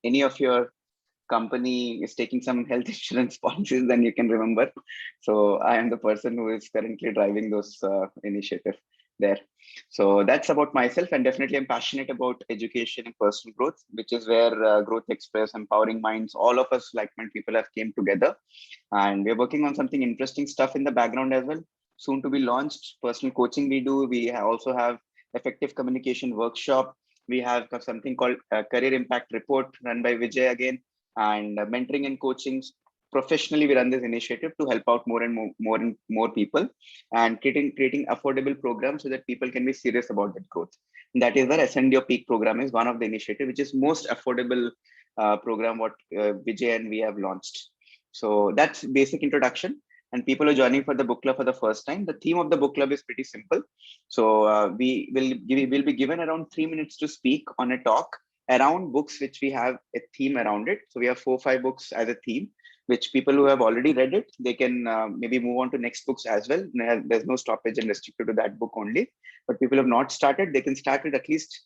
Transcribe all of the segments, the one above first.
any of your company is taking some health insurance policies, then you can remember. So I am the person who is currently driving those initiatives there. So that's about myself, and definitely I'm passionate about education and personal growth, which is where Growth Express, Empowering Minds, all of us like-minded people have came together, and we're working on something interesting stuff in the background as well. Soon to be launched. Personal coaching we do. We also have effective communication workshop. We have something called Career Impact Report run by Vijay again, and mentoring and coaching. Professionally, we run this initiative to help out more and more people, and creating affordable programs so that people can be serious about that growth. And that is where Ascend Your Peak program is one of the initiative, which is most affordable program what Vijay and we have launched. So that's basic introduction. And people are joining for the book club for the first time. The theme of the book club is pretty simple. So we will be given around 3 minutes to speak on a talk around books which we have a theme around it. So we have 4-5 books as a theme, which people who have already read it, they can maybe move on to next books as well. There's no stoppage and restricted to that book only. But people have not started, they can start with at least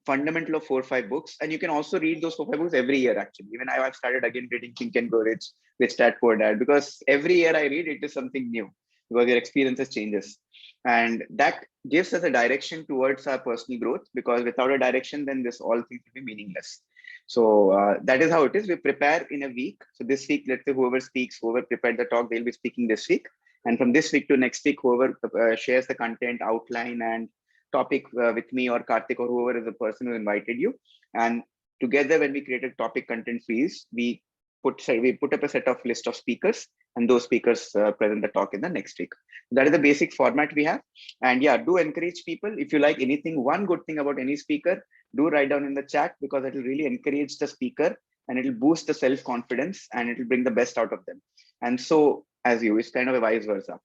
fundamental of 4-5 books. And you can also read those 4-5 books every year, actually. Even I've started again reading Think and Grow Rich, Rich Dad Poor Dad, because every year I read, it is something new, because your experiences changes. And that gives us a direction towards our personal growth, because without a direction, then this all things will be meaningless. So that is how it is. We prepare in a week. So this week, let's say whoever speaks, whoever prepared the talk, they'll be speaking this week. And from this week to next week, whoever shares the content, outline, and topic with me or Karthik or whoever is the person who invited you. And together, when we created topic content freeze, we put up a set of list of speakers, and those speakers present the talk in the next week. That is the basic format we have. And yeah, do encourage people. If you like anything, one good thing about any speaker, do write down in the chat, because it will really encourage the speaker, and it will boost the self-confidence, and it will bring the best out of them. And so as you, it's kind of a vice versa.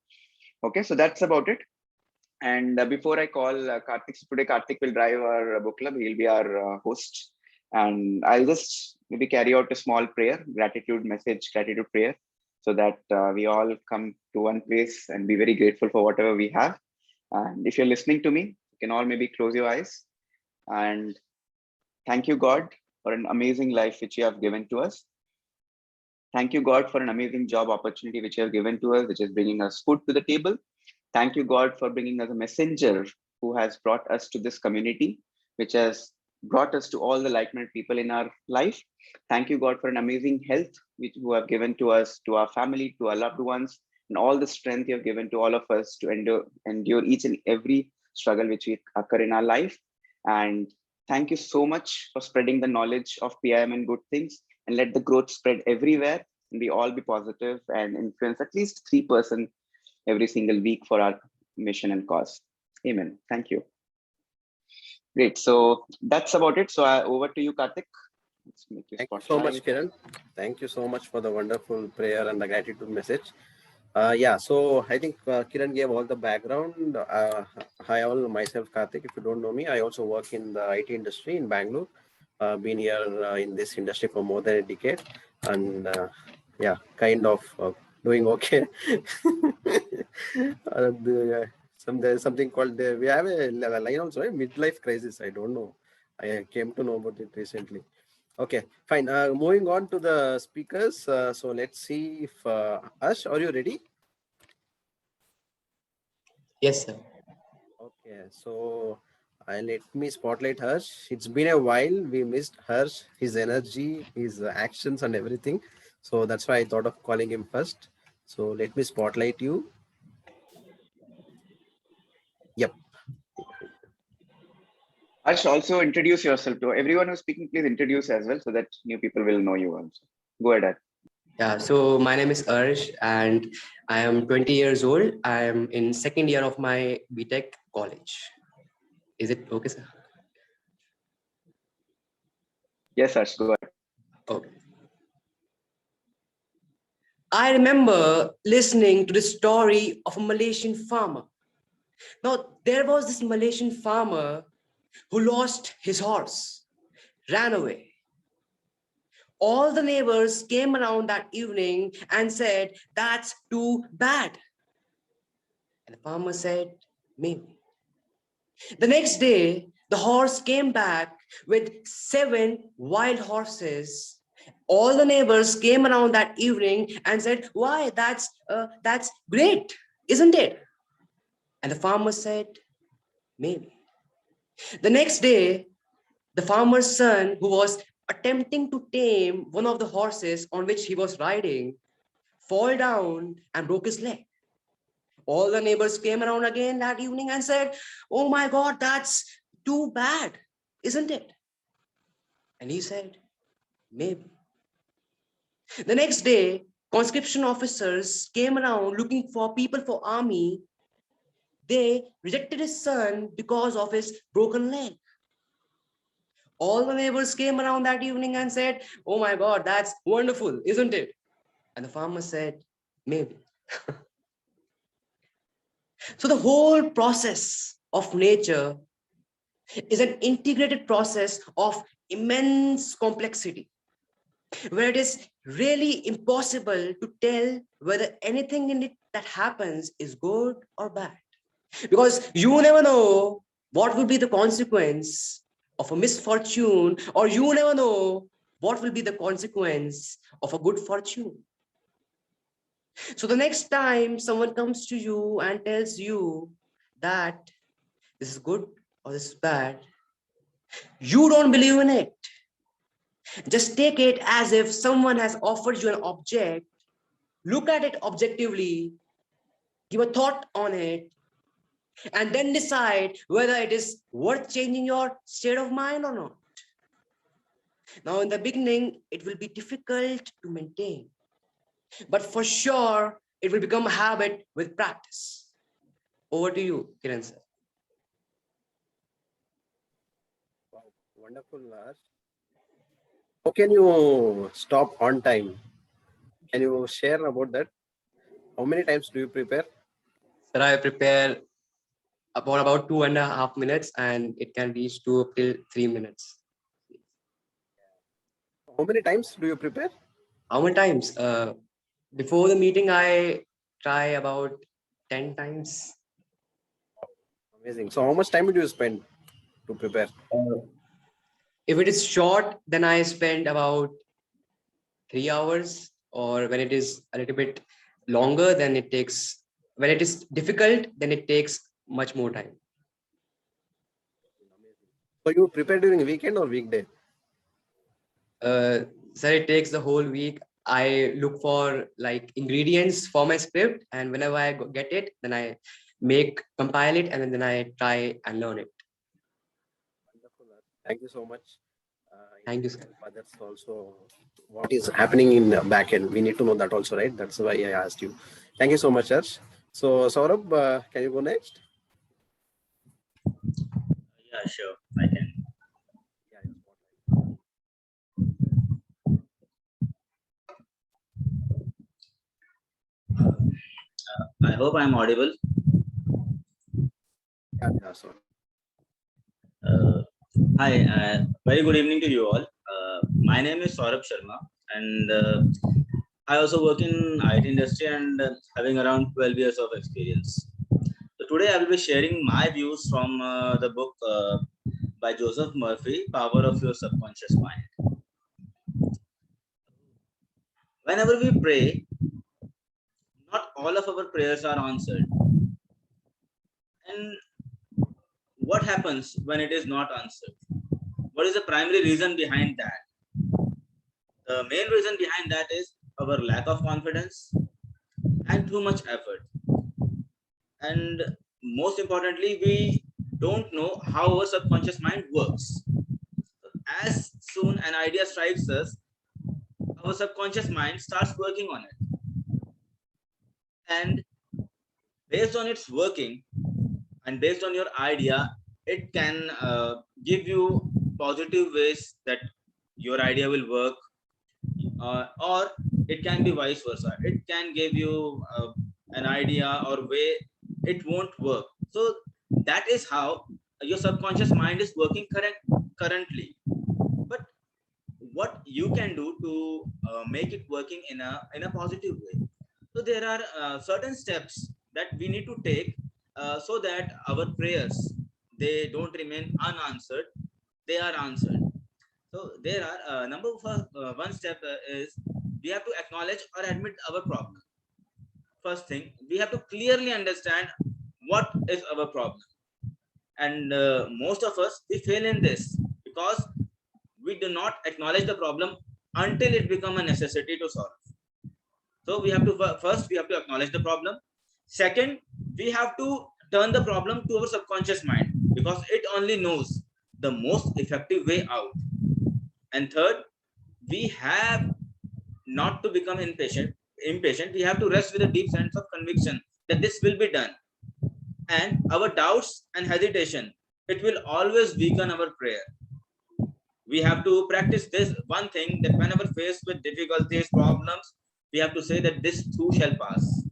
Okay, so that's about it. And before I call Karthik, so today Karthik will drive our book club. He'll be our host. And I'll just maybe carry out a small prayer, gratitude message, gratitude prayer, so that we all come to one place and be very grateful for whatever we have. And if you're listening to me, you can all maybe close your eyes. And thank you, God, for an amazing life which you have given to us. Thank you, God, for an amazing job opportunity which you have given to us, which is bringing us food to the table. Thank you, God, for bringing us a messenger who has brought us to this community, which has brought us to all the like-minded people in our life. Thank you, God, for an amazing health which you have given to us, to our family, to our loved ones, and all the strength you have given to all of us to endure each and every struggle which we occur in our life. And thank you so much for spreading the knowledge of PIM and good things, and let the growth spread everywhere, and we all be positive and influence at least 3% every single week for our mission and cause. Amen. Thank you. Great. So that's about it. So over to you, Karthik. Thank you so much, Kiran. Thank you so much for the wonderful prayer and the gratitude message. Yeah, so I think Kiran gave all the background. Hi all, myself Karthik. If you don't know me, I also work in the IT industry in Bangalore. Been here in this industry for more than a decade, and yeah, kind of doing okay. There's something called we have a line also, right? Midlife crisis. I don't know. I came to know about it recently. Okay, fine. Moving on to the speakers. So let's see if Ash, are you ready? Yes, sir. Okay, so let me spotlight Harsh. It's been a while. We missed Harsh, his energy, his actions and everything. So that's why I thought of calling him first. So let me spotlight you. Yep. Harsh, also introduce yourself to everyone who's speaking. Please introduce as well, so that new people will know you also. Go ahead. Yeah, so my name is Arsh and I am 20 years old. I am in second year of my BTech college. Is it okay, sir? Yes, Harsh, go ahead. Okay. I remember listening to the story of a Malaysian farmer. Now, there was this Malaysian farmer who lost his horse, ran away. All the neighbors came around that evening and said, "That's too bad." And the farmer said, "Maybe." The next day, the horse came back with 7 wild horses. All the neighbors came around that evening and said, "Why, that's great, isn't it?" And the farmer said, "Maybe." The next day, the farmer's son, who was attempting to tame one of the horses on which he was riding, fall down and broke his leg. All the neighbors came around again that evening and said, "Oh my God, that's too bad, isn't it?" And he said, "Maybe." The next day, conscription officers came around looking for people for army. They rejected his son because of his broken leg. All the neighbors came around that evening and said, "Oh my God, that's wonderful, isn't it?" And the farmer said, "Maybe." So the whole process of nature is an integrated process of immense complexity, where it is really impossible to tell whether anything in it that happens is good or bad. Because you never know what will be the consequence of a misfortune, or you never know what will be the consequence of a good fortune. So the next time someone comes to you and tells you that this is good or this is bad, you don't believe in it. Just take it as if someone has offered you an object, look at it objectively, give a thought on it, and then decide whether it is worth changing your state of mind or not. Now, in the beginning, it will be difficult to maintain, but for sure, it will become a habit with practice. Over to you, Kiran sir. Wow, wonderful, Raj. How can you stop on time? Can you share about that? How many times do you prepare? Sir, I prepare about 2.5 minutes, and it can reach to up till 3 minutes. How many times do you prepare? How many times? Before the meeting, I try about 10 times. Amazing. So how much time do you spend to prepare? If it is short, then I spend about 3 hours, or when it is a little bit longer, then it takes, when it is difficult, then it takes much more time. So you prepare during weekend or weekday? So it takes the whole week. I look for like ingredients for my script, and whenever I get it, then I compile it, and then I try and learn it. Wonderful. Thank you so much. Thank you, sir. Others also, what is happening in back end? We need to know that also, right? That's why I asked you. Thank you so much, Harsh. So Saurabh, can you go next? Yeah, sure, I can. I hope I'm audible. Yeah, so. Hi, very good evening to you all. My name is Saurabh Sharma, and I also work in IT industry and having around 12 years of experience. So today I will be sharing my views from the book by Joseph Murphy, Power of Your Subconscious Mind. Whenever we pray, not all of our prayers are answered. And what happens when it is not answered? What is the primary reason behind that? The main reason behind that is our lack of confidence and too much effort. And most importantly, we don't know how our subconscious mind works. As soon an idea strikes us, our subconscious mind starts working on it. And based on its working and based on your idea, it can give you positive ways that your idea will work, or it can be vice versa. It can give you an idea or way it won't work. So that is how your subconscious mind is working currently. But what you can do to make it working in a positive way? So there are certain steps that we need to take so that our prayers, they don't remain unanswered, they are answered. So there are one step is we have to acknowledge or admit our problem. First thing, we have to clearly understand what is our problem. And most of us, we fail in this because we do not acknowledge the problem until it becomes a necessity to solve. So we have to first we have to acknowledge the problem. Second, we have to turn the problem to our subconscious mind because it only knows the most effective way out. And third, we have not to become impatient. We have to rest with a deep sense of conviction that this will be done. And our doubts and hesitation, it will always weaken our prayer. We have to practice this one thing, that whenever faced with difficulties, problems, we have to say that this too shall pass.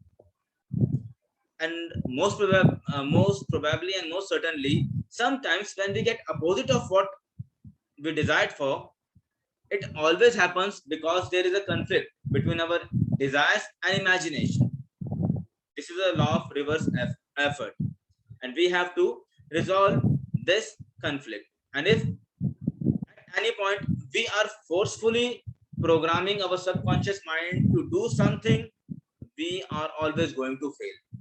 And most probably and most certainly, sometimes when we get opposite of what we desired for, it always happens because there is a conflict between our desires and imagination. This is a law of reverse effort, and we have to resolve this conflict. And if at any point we are forcefully programming our subconscious mind to do something, we are always going to fail.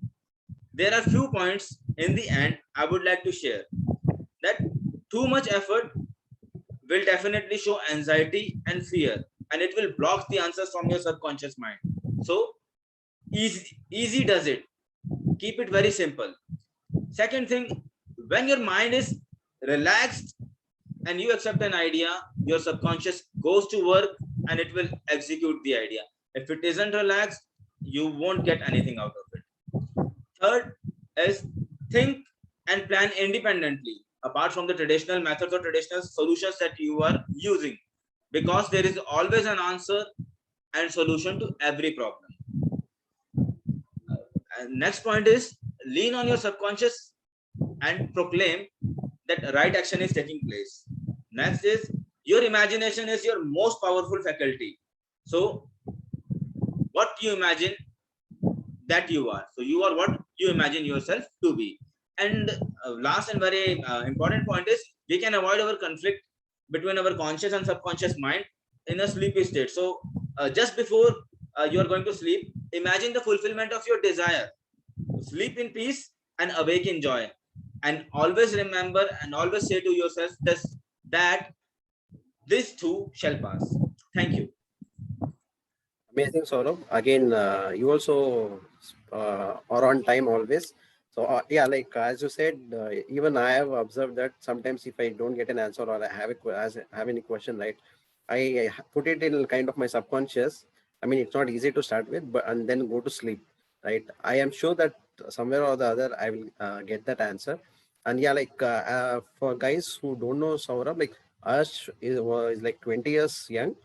There are few points in the end I would like to share. That too much effort will definitely show anxiety and fear, and it will block the answers from your subconscious mind. So easy does it. Keep it very simple. Second thing, when your mind is relaxed and you accept an idea, your subconscious goes to work and it will execute the idea. If it isn't relaxed, you won't get anything out of it. Third is think and plan independently, apart from the traditional methods or traditional solutions that you are using, because there is always an answer and solution to every problem. Next point is lean on your subconscious and proclaim that right action is taking place. Next is your imagination is your most powerful faculty. So what you imagine, that you are. So you are what you imagine yourself to be. And last and very important point is we can avoid our conflict between our conscious and subconscious mind in a sleepy state. So just before you are going to sleep, imagine the fulfillment of your desire. Sleep in peace and awake in joy. And always remember and always say to yourself that this too shall pass. Thank you. Amazing, Saurabh. Again, you also are on time always. So yeah, like as you said, even I have observed that sometimes if I don't get an answer or I have any question, right, I put it in kind of my subconscious. I mean, it's not easy to start with, but and then go to sleep, right? I am sure that somewhere or the other I will get that answer. And yeah, like for guys who don't know Saurabh, like Ash is like 20 years young.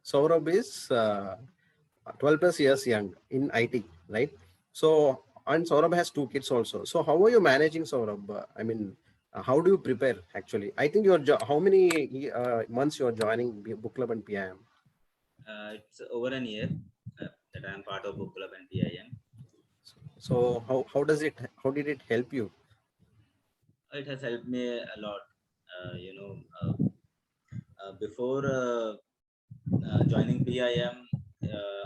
Saurabh is 12 plus years young in IT, right? So, and Saurabh has 2 kids also. So, how are you managing, Saurabh? I mean, how do you prepare actually? I think how many months you are joining Book Club and PIM? It's over a year that I am part of Book Club and PIM. So, how did it help you? It has helped me a lot. Before joining PIM,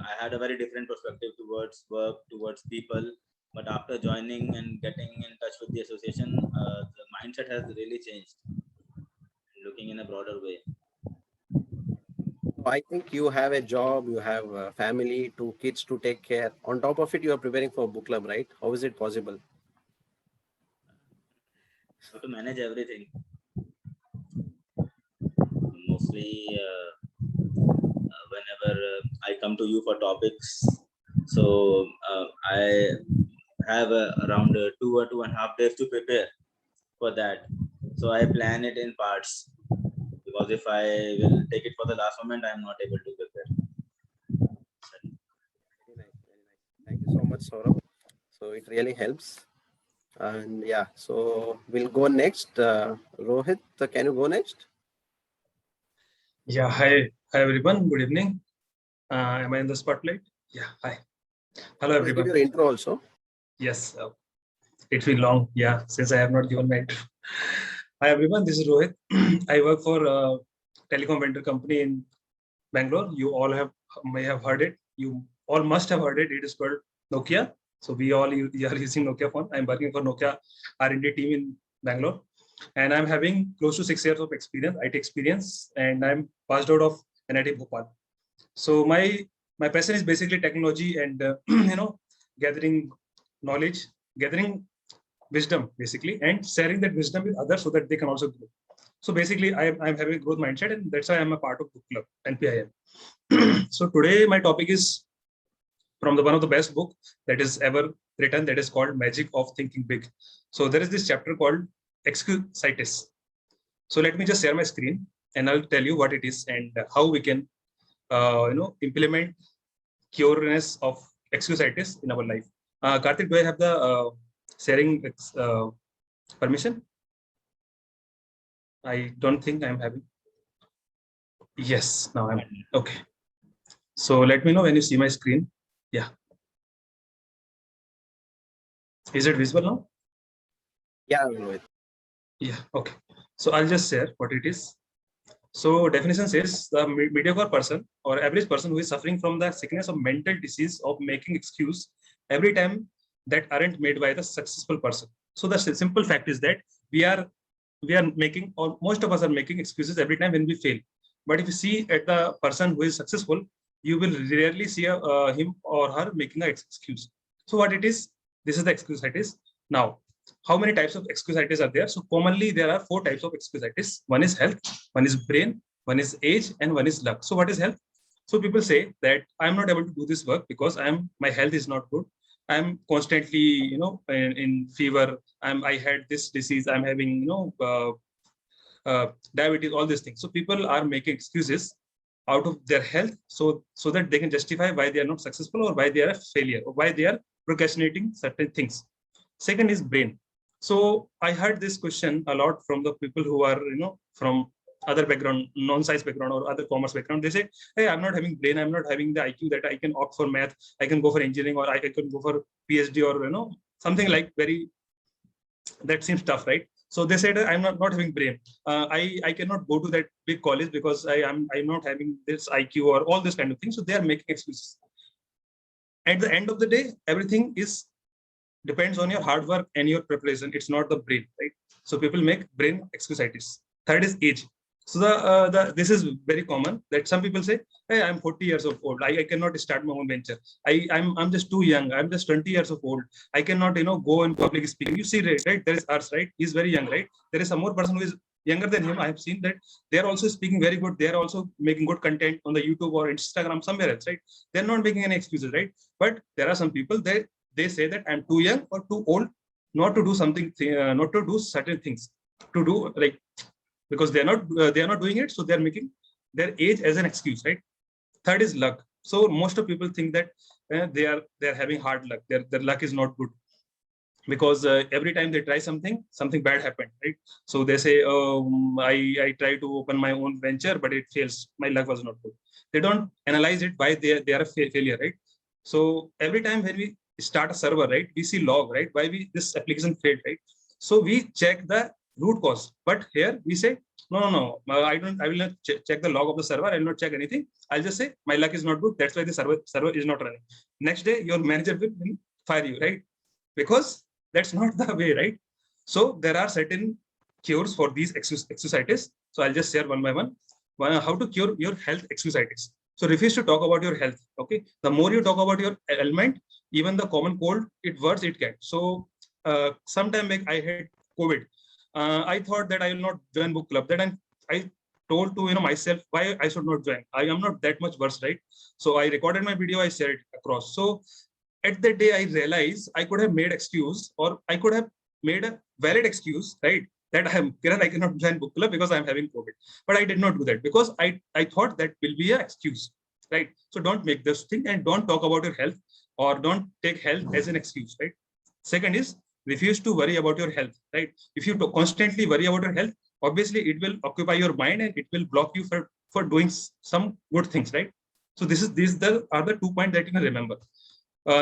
I had a very different perspective towards work, towards people. But after joining and getting in touch with the association, the mindset has really changed, looking in a broader way. I think you have a job, you have a family, 2 kids to take care. On top of it, you are preparing for Book Club, right? How is it possible? How to manage everything. Mostly whenever I come to you for topics, so I have around 2 or 2.5 days to prepare for that. So I plan it in parts, because if I will take it for the last moment, I am not able to prepare. Very nice, very nice. Thank you so much, Saurabh. So it really helps. And yeah, so we'll go next. Rohit, can you go next? Yeah, hi everyone. Good evening. Am I in the spotlight? Yeah, hi. Hello everyone. Give your intro also. Yes, it's been long. Yeah, since I have not given my intro. Hi everyone, this is Rohit. I work for a telecom vendor company in Bangalore. You all may have heard it. You all must have heard it. It is called Nokia. So we all are using Nokia phone. I'm working for Nokia R&D team in Bangalore, and I'm having close to 6 years of experience, IT experience, and I'm passed out of NIT Bhopal. So my passion is basically technology and gathering knowledge, gathering wisdom basically, and sharing that wisdom with others so that they can also grow. So basically, I'm having a growth mindset, and that's why I'm a part of Book Club, NPIM. So today my topic is from one of the best book that is ever written, that is called Magic of Thinking Big. So there is this chapter called Excusitis. So let me just share my screen, and I'll tell you what it is and how we can implement cureness of excusitis in our life. Karthik, do I have the sharing permission? I don't think I'm having. Yes, now I'm okay. So let me know when you see my screen. Yeah. Is it visible now? Yeah, Rohit. Yeah, okay. So I'll just share what it is. So definition says the mediocre person or average person who is suffering from the sickness of mental disease of making excuse every time that aren't made by the successful person. So the simple fact is that we are making, or most of us are making excuses every time when we fail. But if you see at the person who is successful, you will rarely see him or her making an excuse. So what it is, this is the excusitis. Now, how many types of excusitis are there? So commonly there are 4 types of excusitis. One is health, one is brain, one is age, and one is luck. So what is health? So people say that I'm not able to do this work because my health is not good. I'm constantly, in fever. I had this disease. I'm having, diabetes, all these things. So people are making excuses out of their health, so that they can justify why they are not successful or why they are a failure or why they are procrastinating certain things. Second is brain. So I heard this question a lot from the people who are, from other background, non-science background or other commerce background. They say, hey, I'm not having brain, I'm not having the IQ that I can opt for math, I can go for engineering, or I can go for PhD, or something like very, that seems tough, right? So they said, I'm not having brain. I cannot go to that big college because I'm not having this IQ or all this kind of things. So they are making excuses. At the end of the day, everything depends on your hard work and your preparation. It's not the brain, right? So people make brain excusitis. Third is age. So this is very common that some people say, hey, I'm 40 years of old. I cannot start my own venture. I'm just too young. I'm just 20 years of old. I cannot, go in public speaking. You see, right? There is Ars, right? He's very young, right? There is some more person who is younger than him. I have seen that they're also speaking very good. They're also making good content on the YouTube or Instagram, somewhere else, right? They're not making any excuses, right? But there are some people, they say that I'm too young or too old not to do something, not to do certain things, to do like, because they are not doing it, so they are making their age as an excuse, right? Third is luck. So most of people think that they are having hard luck. Their luck is not good because every time they try something bad happened, right? So they say, I try to open my own venture, but it fails. My luck was not good. They don't analyze it why they are a failure, right? So every time when we start a server, right, we see log, right? Why this application failed, right? So we check the root cause. But here we say, no, I will not check the log of the server. I will not check anything. I'll just say my luck is not good. That's why the server is not running. Next day, your manager will fire you, right? Because that's not the way, right? So there are certain cures for these excusitis. So I'll just share one by one. How to cure your health excusitis. So refuse to talk about your health. Okay. The more you talk about your ailment, even the common cold, it worse it gets. So sometime back I had COVID. I thought that I will not join book club. That I told to myself why I should not join. I am not that much worse, right? So I recorded my video, I shared it across. So at that day, I realized I could have made excuse, or I could have made a valid excuse, right? That I cannot join book club because I'm having COVID. But I did not do that because I thought that will be an excuse, right? So don't make this thing and don't talk about your health or don't take health as an excuse, right? Second is refuse to worry about your health, right? If you constantly worry about your health, obviously it will occupy your mind and it will block you for doing some good things, right? So these are the 2 points that you can remember.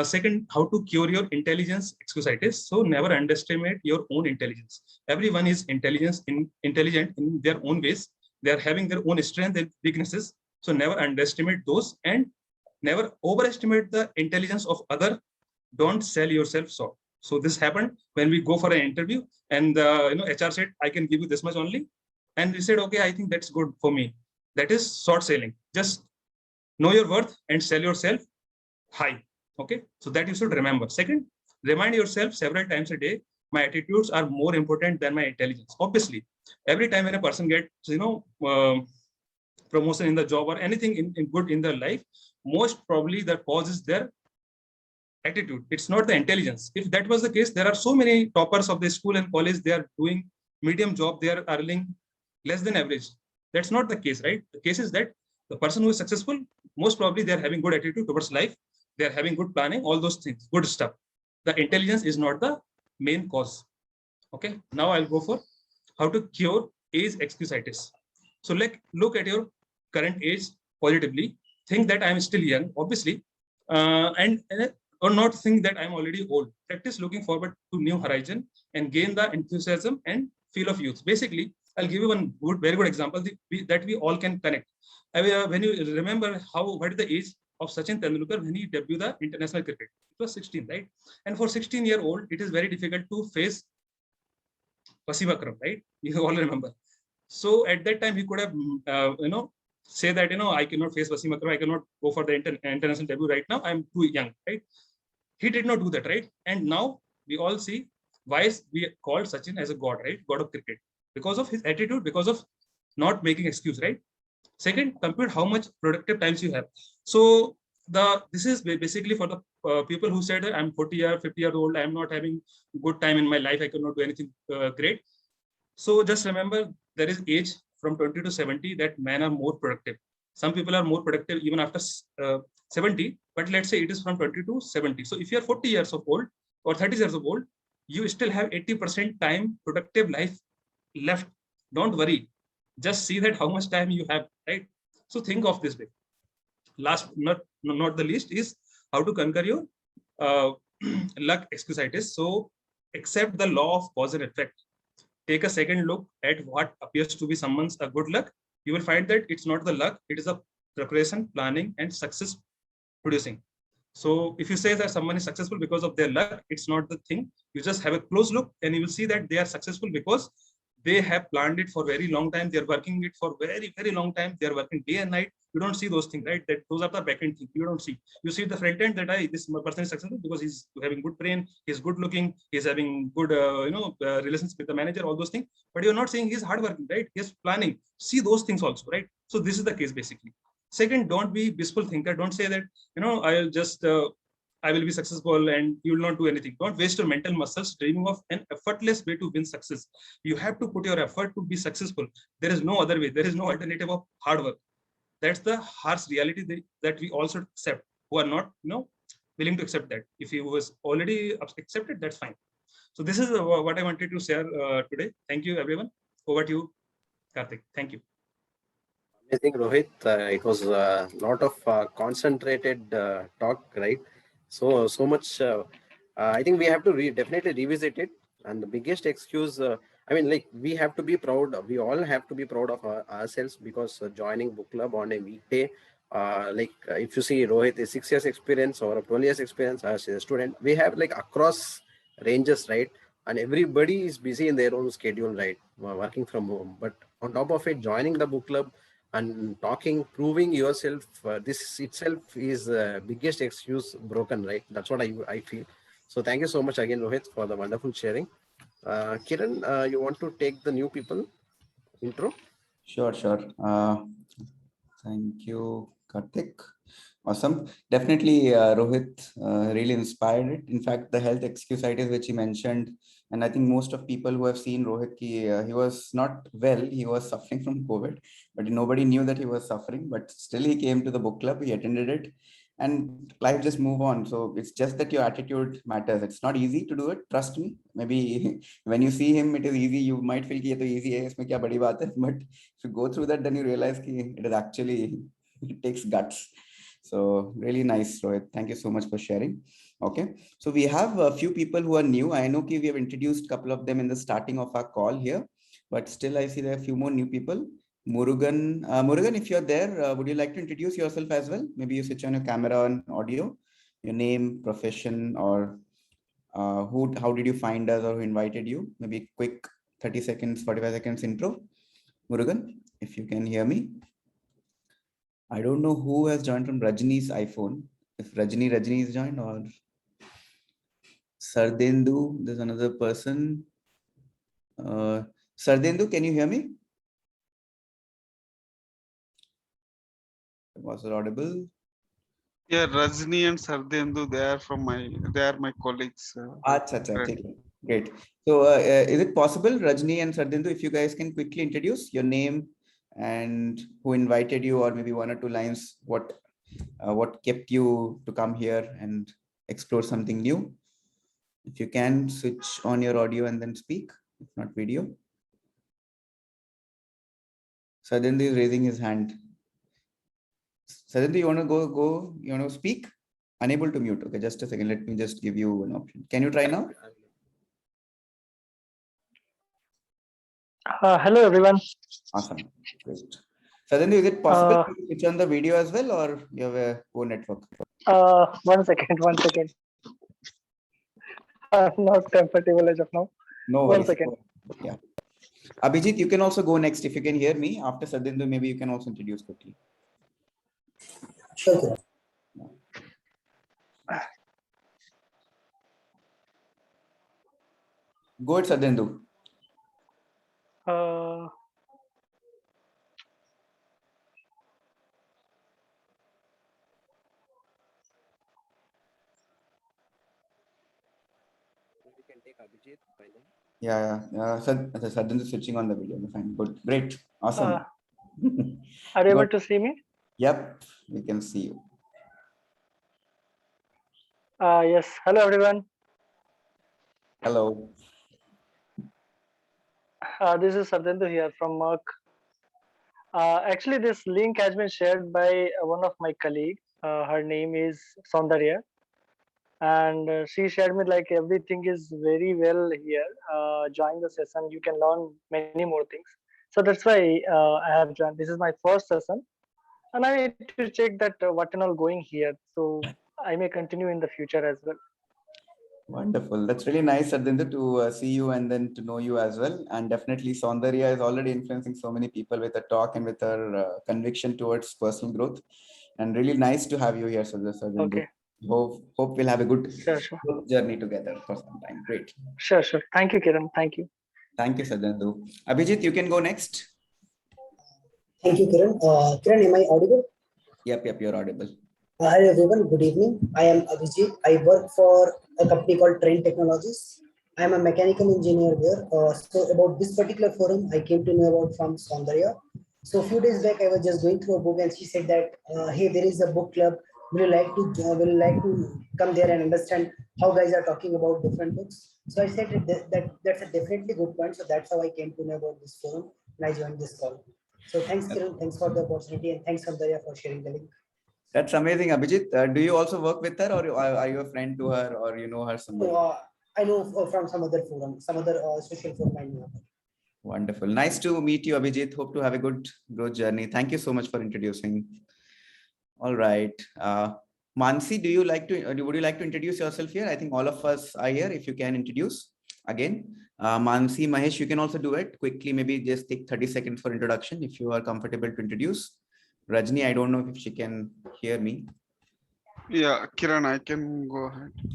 Second, how to cure your intelligence excusitis. So never underestimate your own intelligence. Everyone is intelligent in their own ways. They are having their own strengths and weaknesses. So never underestimate those, and never overestimate the intelligence of other. Don't sell yourself short. So this happened when we go for an interview, and HR said, I can give you this much only. And we said, okay, I think that's good for me. That is short selling. Just know your worth and sell yourself high. Okay, so that you should remember. Second, remind yourself several times a day, my attitudes are more important than my intelligence. Obviously, every time when a person gets promotion in the job or anything in good in their life, most probably the cause is their attitude. It's not the intelligence. If that was the case, there are so many toppers of the school and college, they are doing medium job, they are earning less than average. That's not the case, right? The case is that the person who is successful, most probably they are having good attitude towards life, they are having good planning, all those things, good stuff. The intelligence is not the main cause. Okay, now I'll go for how to cure age excusitis. So look at your current age positively. Think that I'm still young, obviously, or not think that I'm already old. Practice looking forward to new horizon and gain the enthusiasm and feel of youth. Basically, I'll give you one very good example that we all can connect. When you remember what is the age of Sachin Tendulkar when he debuted the international cricket? It was 16, right? And for 16-year-old, it is very difficult to face Wasim Akram, right? You all remember. So at that time, he could have, say that, I cannot face Wasim Akram, I cannot go for the international debut right now, I'm too young, right? He did not do that, right? And now we all see why we called Sachin as a god, right? God of cricket. Because of his attitude, because of not making excuse, right? Second, compute how much productive times you have. So this is basically for the people who said that I'm 40 or 50 years old, I'm not having good time in my life, I cannot do anything great. So just remember, there is age from 20 to 70 that men are more productive. Some people are more productive even after 70, but let's say it is from 20 to 70. So if you are 40 years of old or 30 years of old, you still have 80% time productive life left. Don't worry. Just see that how much time you have, right? So think of this way. Last, not the least, is how to conquer your luck excusitis. So accept the law of cause and effect. Take a second look at what appears to be someone's good luck. You will find that it's not the luck, it is a preparation, planning, and success producing. So if you say that someone is successful because of their luck, it's not the thing. You just have a close look and you will see that they are successful because they have planned it for very long time. They're working it for very, very long time. They're working day and night. You don't see those things, right? That those are the back end things. You don't see. You see the front end that this person is successful because he's having good brain, he's good looking, he's having good, relations with the manager, all those things. But you're not saying he's hardworking, right? He's planning. See those things also, right? So this is the case basically. Second, don't be blissful thinker. Don't say that, I'll just I will be successful and you will not do anything. Don't waste your mental muscles dreaming of an effortless way to win success. You have to put your effort to be successful. There is no other way. There is no alternative of hard work. That's the harsh reality that we also accept, who are not, willing to accept that. If he was already accepted, that's fine. So this is what I wanted to share today. Thank you, everyone. Over to you, Karthik. Thank you. I think, Rohit, it was a lot of concentrated talk, right? So much. I think we have to definitely revisit it. And the biggest excuse, we have to be proud. We all have to be proud of ourselves because joining book club on a weekday, if you see Rohit is 6 years experience or 12 years experience as a student, we have across ranges, right? And everybody is busy in their own schedule, right? Working from home. But on top of it, joining the book club and talking, proving yourself, this itself is the biggest excuse broken, right? That's what I feel. So thank you so much again, Rohit, for the wonderful sharing. Kiran, you want to take the new people intro? Sure. Thank you, Karthik. Awesome. Definitely, Rohit really inspired it. In fact, the health excusitis which he mentioned, and I think most of people who have seen Rohit, he was not well. He was suffering from COVID, but nobody knew that he was suffering. But still, he came to the book club. He attended it, and life just move on. So it's just that your attitude matters. It's not easy to do it. Trust me. Maybe when you see him, it is easy. You might feel कि ये तो easy है, इसमें क्या बड़ी बात है. But if you go through that, then you realize कि it is actually, it takes guts. So really nice, Rohit. Thank you so much for sharing. Okay, so we have a few people who are new. I know we have introduced a couple of them in the starting of our call here, but still I see there are a few more new people. Murugan, Murugan, if you're there, would you like to introduce yourself as well? Maybe you switch on your camera and audio, your name, profession, or how did you find us or who invited you? Maybe quick 30 seconds, 45 seconds intro. Murugan, if you can hear me. I don't know who has joined from Rajni's iPhone. If Rajni is joined, or Sardendu, there's another person. Sardendu, can you hear me? Was it audible? Yeah, Rajni and Sardendu, they are my colleagues. Acha, Currently. great. So is it possible, Rajni and Sardendu, if you guys can quickly introduce your name and who invited you, or maybe one or two lines, what kept you to come here and explore something new? If you can switch on your audio and then speak, if not video. Sardendu is raising his hand. Sardendu, you want to go, you want to speak? Unable to mute. Okay, just a second. Let me just give you an option. Can you try now? Hello, everyone. Awesome. Great. Sardendu, is it possible to switch on the video as well, or you have a poor network? 1 second, 1 second. I'm not comfortable as of now. No 1 worries. second. Yeah. Abhijit, you can also go next if you can hear me. After Sardendu, maybe you can also introduce quickly. Sure. Go ahead, Sardendu. We can take Abhijit by then. Yeah. Sardendu switching on the video. Fine. Good. Great. Awesome. Are you able to see me? Yep, we can see you. Yes. Hello, everyone. Hello. This is Sardendu here from Merck. Actually, this link has been shared by one of my colleagues. Her name is Saundarya. And she shared me like everything is very well here. Join the session, you can learn many more things. So that's why I have joined. This is my first session, and I need to check that what and all going here. So I may continue in the future as well. Wonderful. That's really nice, Ardindu, to see you and then to know you as well. And definitely, Saundarya is already influencing so many people with her talk and with her conviction towards personal growth. And really nice to have you here, Ardindu. Okay. Hope we'll have a good Sure. journey together for some time. Great. Sure. Thank you, Kiran. Thank you. Thank you, Ardindu. Abhijit, you can go next. Thank you, Kiran. Kiran, am I audible? Yep, you're audible. Hello, everyone. Good evening. I am Abhijit. I work for a company called Trend Technologies. I am a mechanical engineer there. So about this particular forum, I came to know about from Saundarya. So a few days back, I was just going through a book, and she said that, hey, there is a book club. Will you like to come there and understand how guys are talking about different books? So I said that's a definitely good point. So that's how I came to know about this forum, and I joined this call. So thanks, Kiran. Thanks for the opportunity, and thanks, Saundarya, for sharing the link. That's amazing, Abhijit. Do you also work with her, or are you a friend to her, or you know her somewhere? So, I know from some other forum, some other social forum I know. Wonderful. Nice to meet you, Abhijit. Hope to have a good growth journey. Thank you so much for introducing. All right. Mansi, would you like to introduce yourself here? I think all of us are here. If you can introduce again. Mansi, Mahesh, you can also do it quickly. Maybe just take 30 seconds for introduction if you are comfortable to introduce. Rajni, I don't know if she can hear me. Yeah, Kiran, I can go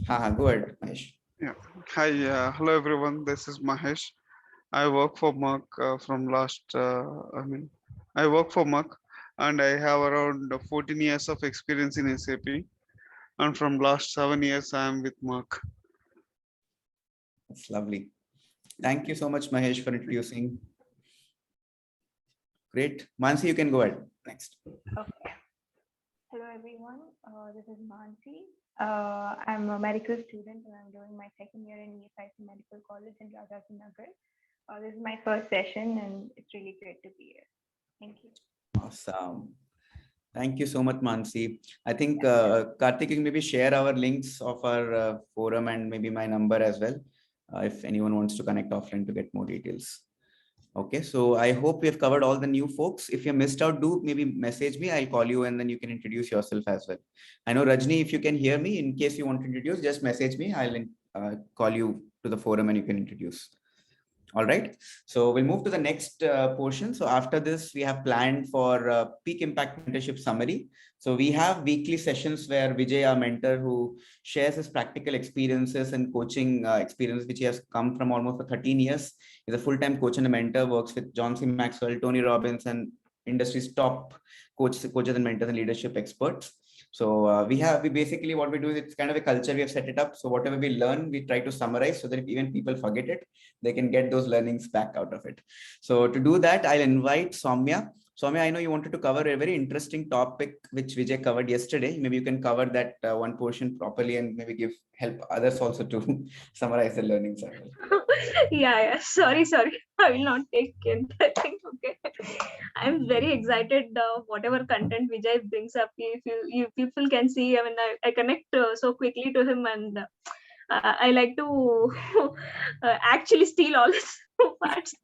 ahead. Go ahead, Mahesh. Yeah. Hi, hello everyone. This is Mahesh. I work for Merck from last. I work for Merck, and I have around 14 years of experience in SAP. And from last 7 years, I am with Merck. That's lovely. Thank you so much, Mahesh, for introducing. Great. Mansi, you can go ahead. Next. Okay. Hello, everyone. This is Mansi. I'm a medical student and I'm doing my second year in ESIC Medical College in Rajasthan. This is my first session and it's really great to be here. Thank you. Awesome. Thank you so much, Mansi. I think Karthik, you can maybe share our links of our forum and maybe my number as well, if anyone wants to connect offline to get more details. Okay, so I hope we have covered all the new folks. If you missed out, do maybe message me. I'll call you and then you can introduce yourself as well. I know Rajni, if you can hear me, in case you want to introduce, just message me. I'll call you to the forum and you can introduce. All right, so we'll move to the next portion. So after this, we have planned for peak impact mentorship summary. So we have weekly sessions where Vijay, our mentor, who shares his practical experiences and coaching experience, which he has come from almost for 13 years. He's a full-time coach and a mentor, works with John C. Maxwell, Tony Robbins, and industry's top coaches and mentors and leadership experts. So we basically, what we do is, it's kind of a culture we have set it up. So whatever we learn, we try to summarize so that if even people forget it, they can get those learnings back out of it. So to do that, I'll invite Soumya. Soumya, I know you wanted to cover a very interesting topic, which Vijay covered yesterday. Maybe you can cover that one portion properly and maybe help others also to summarize the learnings. Yeah. Sorry. I will not take it. I think, okay. I'm very excited. Whatever content Vijay brings up, if you people can see, I mean, I connect so quickly to him, and I like to actually steal all his parts.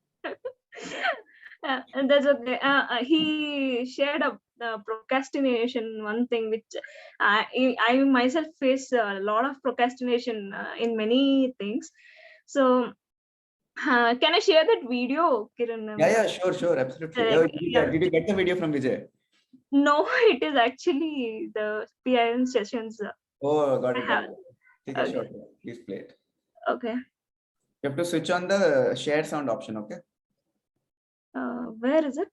And that's okay. He shared a procrastination, one thing which I myself face a lot of procrastination in many things. So can I share that video, Kiran? Yeah, sure, absolutely. Did you get the video from Vijay? No, it is actually the PIN sessions. Oh, got it. Okay. Sure. Please play it. Okay. You have to switch on the share sound option, okay? Where is it?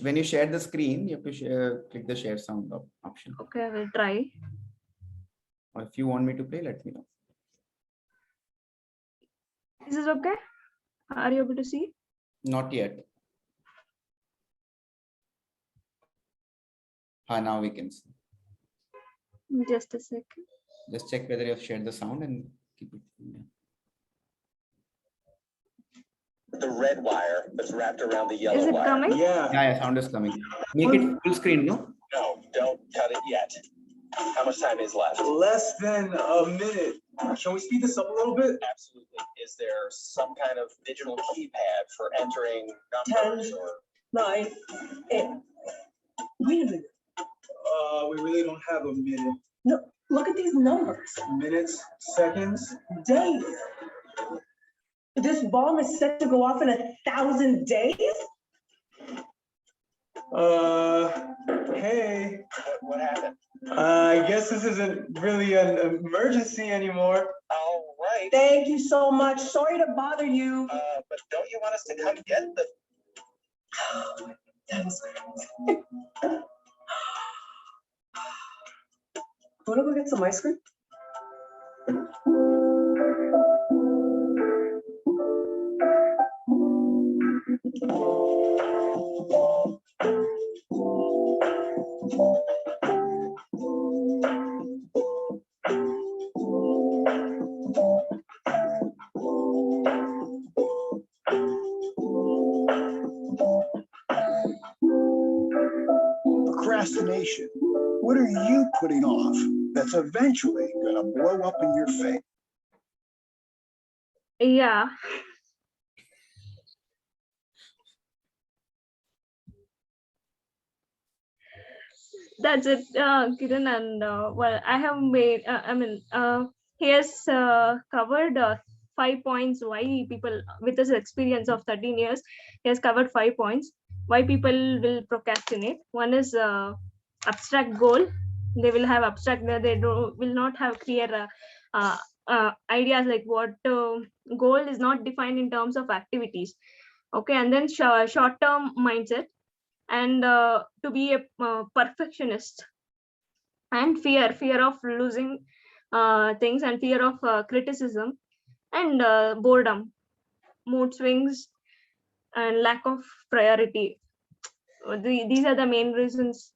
When you share the screen, you have to click the share sound option. Okay, I will try. Or if you want me to play, let me know. Is this okay? Are you able to see? Not yet. Now we can see. Just a second. Just check whether you have shared the sound and keep it. The red wire that's wrapped around the yellow wire. Is it coming? Yeah, sound is coming. Make it full screen, no? No, don't cut it yet. How much time is left? Less than a minute. Can we speed this up a little bit? Absolutely. Is there some kind of digital keypad for entering numbers 10, or 9, 8. Wait a minute. We really don't have a minute. No, look at these numbers. Minutes, seconds, days. This bomb is set to go off in 1,000 days? Hey. What happened? I guess this isn't really an emergency anymore. All right. Thank you so much. Sorry to bother you. But don't you want us to come get the... That was crazy. Want to go get some ice cream? Procrastination. What are you putting off that's eventually going to blow up in your face? Yeah. That's it, Kiran, and well, I have made. He has covered 5 points why people, with his experience of 13 years, he has covered 5 points why people will procrastinate. One is abstract goal. They will have abstract. They will not have clear ideas, like what goal is not defined in terms of activities. Okay, and then short-term mindset, and to be a perfectionist, and fear of losing things, and fear of criticism, and boredom, mood swings, and lack of priority. These are the main reasons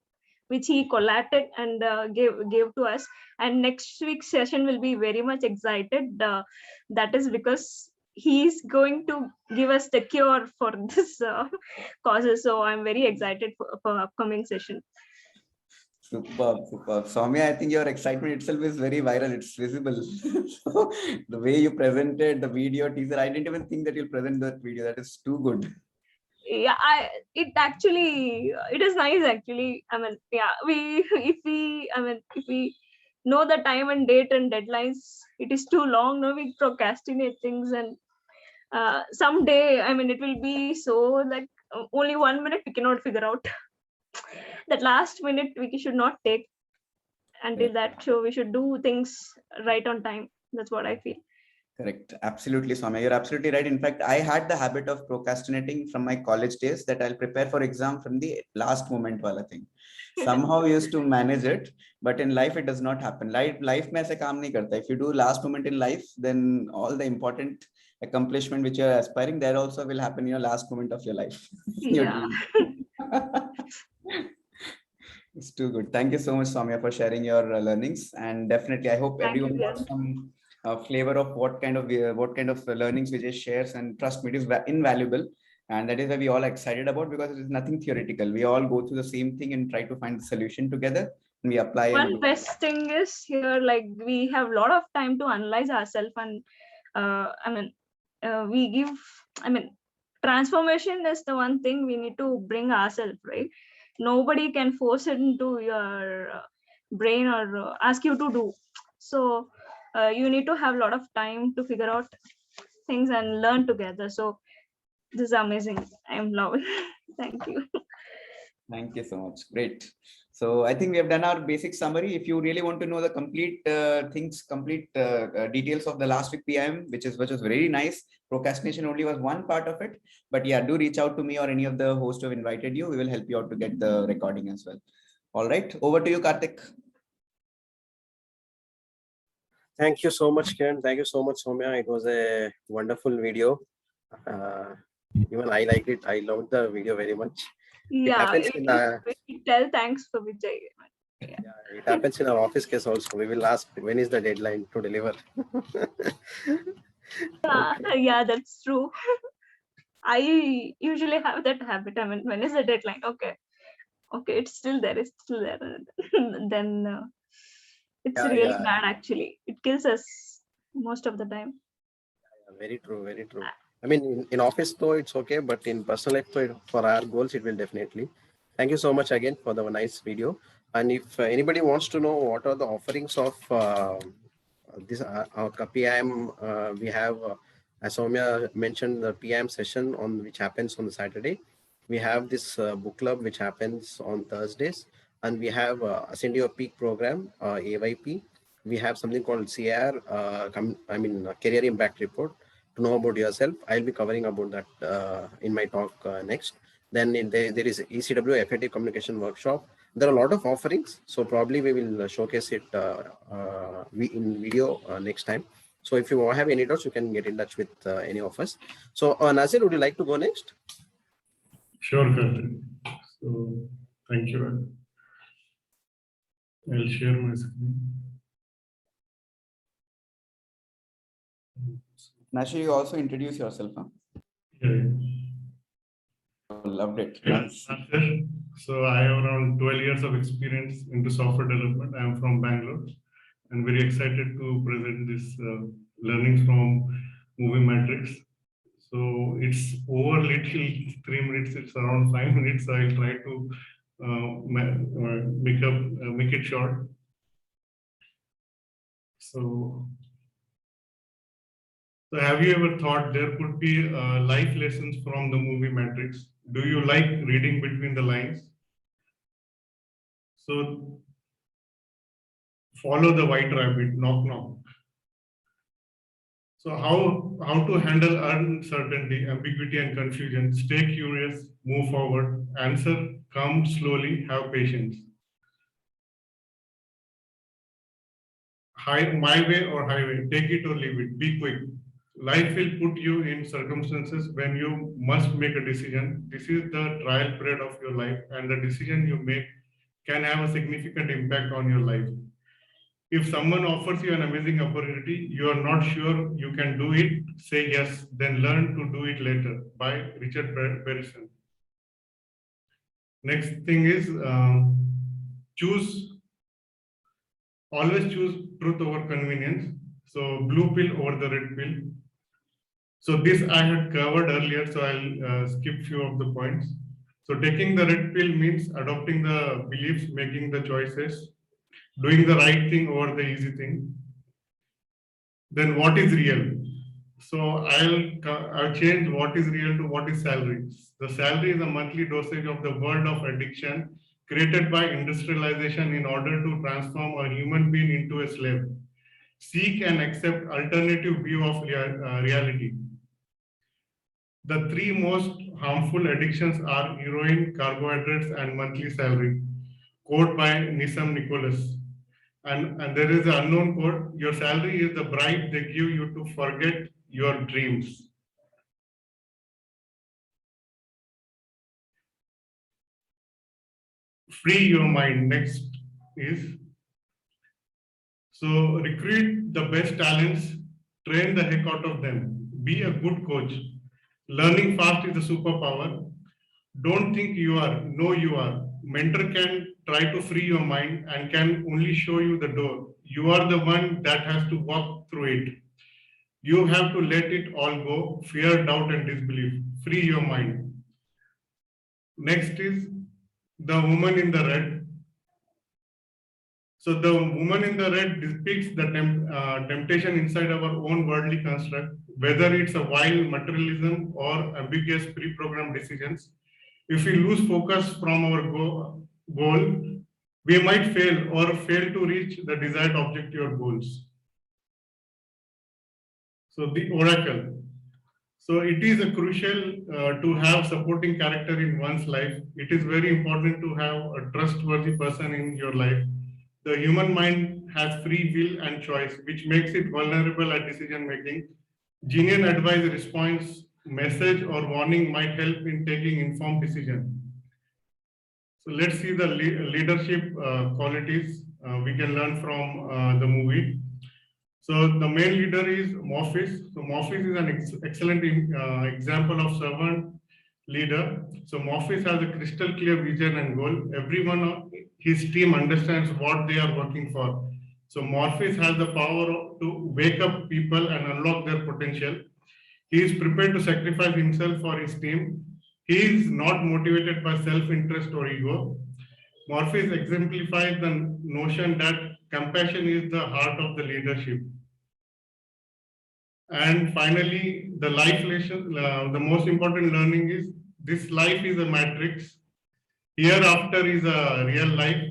which he collated and gave to us. And next week's session will be very much excited. That is because he's going to give us the cure for this causes. So I'm very excited for upcoming session. Superb, superb. Soumya, I think your excitement itself is very viral. It's visible. So the way you presented the video teaser, I didn't even think that you'll present that video. That is too good. Yeah, it is nice actually. I mean, yeah, if we know the time and date and deadlines, it is too long. No, we procrastinate things, and someday, I mean, it will be so like only 1 minute we cannot figure out. That last minute we should not take until that. So we should do things right on time. That's what I feel. Correct. Absolutely, Soumya. You're absolutely right. In fact, I had the habit of procrastinating from my college days, that I'll prepare for exam from the last moment wala thing. Somehow we used to manage it, but in life it does not happen. Life mein aise kaam nahi karta. If you do last moment in life, then all the important accomplishment which you're aspiring, there also will happen in your last moment of your life. Yeah. It's too good. Thank you so much, Soumya, for sharing your learnings. And definitely, I hope Thank everyone you, got some flavor of what kind of learnings Vijay shares. And trust me, it is invaluable. And that is why we all are excited about, because it is nothing theoretical. We all go through the same thing and try to find the solution together. And we apply. One best thing is here, like we have a lot of time to analyze ourselves, and we give. Transformation is the one thing we need to bring ourselves, right? Nobody can force it into your brain or ask you to do. So you need to have a lot of time to figure out things and learn together. So this is amazing. I'm loving. Thank you. Thank you so much. Great. So I think we have done our basic summary. If you really want to know the complete details of the last week PIM, which was very nice. Procrastination only was one part of it, but yeah, do reach out to me or any of the hosts who have invited you. We will help you out to get the recording as well. All right, over to you, Karthik. Thank you so much, Kiran. Thank you so much, Soumya. It was a wonderful video. Even I liked it. I loved the video very much. Yeah, tell thanks for Vijay. Yeah, it happens in our office case also. We will ask when is the deadline to deliver. Yeah, that's true. I usually have that habit. I mean, when is the deadline? Okay, it's still there. It's still there. Then it's really bad. Actually, it kills us most of the time. Very true. Very true. I mean, in office though it's okay, but in personal life, for our goals, it will definitely. Thank you so much again for the nice video. And if anybody wants to know what are the offerings of this our PIM, we have, as Soumya mentioned, the PIM session on which happens on the Saturday. We have this book club which happens on Thursdays, and we have Ascend Your Peak program, AYP. We have something called CR, Career Impact Report. To know about yourself, I'll be covering about that in my talk next. Then there is ECW Effective Communication Workshop. There are a lot of offerings, so probably we will showcase it in video next time. So if you have any doubts, you can get in touch with any of us. So Nazir, would you like to go next? Sure, Karthik. So thank you. I'll share my screen. Nashi, you also introduce yourself, huh? Yeah. Loved it. So I have around 12 years of experience into software development. I am from Bangalore and very excited to present this learnings from Movie Matrix. So it's over little 3 minutes, it's around 5 minutes. So I'll try to make it short. So have you ever thought there could be life lessons from the movie Matrix? Do you like reading between the lines? So follow the white rabbit, knock, knock. So how to handle uncertainty, ambiguity, and confusion? Stay curious, move forward, answer, come slowly, have patience. My way or highway, take it or leave it, be quick. Life will put you in circumstances when you must make a decision. This is the trial period of your life, and the decision you make can have a significant impact on your life. If someone offers you an amazing opportunity, you are not sure you can do it, say yes, then learn to do it later. By Richard Berison. Next thing is always choose truth over convenience. So blue pill over the red pill. So this I had covered earlier, so I'll skip few of the points. So taking the red pill means adopting the beliefs, making the choices, doing the right thing over the easy thing. Then what is real? So I'll change what is real to what is salary. The salary is a monthly dosage of the world of addiction created by industrialization in order to transform a human being into a slave. Seek and accept alternative view of reality. The three most harmful addictions are heroin, carbohydrates, and monthly salary. Quote by Nissim Nicholas. And there is an unknown quote, your salary is the bribe they give you to forget your dreams. Free your mind. Next is, so recruit the best talents, train the heck out of them, be a good coach. Learning fast is a superpower. Don't think you are, know you are. Mentor can try to free your mind and can only show you the door. You are the one that has to walk through it. You have to let it all go, fear, doubt, and disbelief. Free your mind. Next is the woman in the red. So the woman in the red depicts the temptation inside our own worldly construct, whether it's a wild materialism or ambiguous pre-programmed decisions. If we lose focus from our goal, we might fail to reach the desired objective or goals. So the oracle. So it is a crucial to have supporting character in one's life. It is very important to have a trustworthy person in your life. The human mind has free will and choice, which makes it vulnerable at decision making. Genuine advice, response, message, or warning might help in taking informed decision. So let's see the leadership qualities we can learn from the movie. So the main leader is Morpheus. So Morpheus is an excellent example of servant leader. So Morpheus has a crystal clear vision and goal. Everyone of his team understands what they are working for. So Morpheus has the power to wake up people and unlock their potential. He is prepared to sacrifice himself for his team. He is not motivated by self-interest or ego. Morpheus exemplifies the notion that compassion is the heart of the leadership. And finally, the life lesson, the most important learning is this life is a matrix. Hereafter is a real life.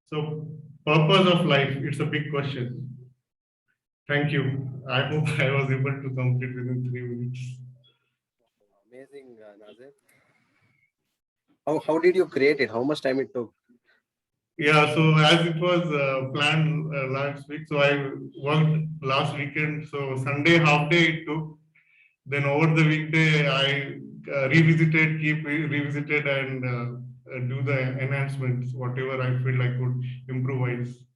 So purpose of life, it's a big question. Thank you. I hope I was able to complete within 3 minutes. Amazing, Nazir. How did you create it? How much time it took? Yeah, so as it was planned last week, so I worked last weekend. So Sunday half day it took. Then over the weekday I revisited and do the enhancements, whatever I feel I could improvise.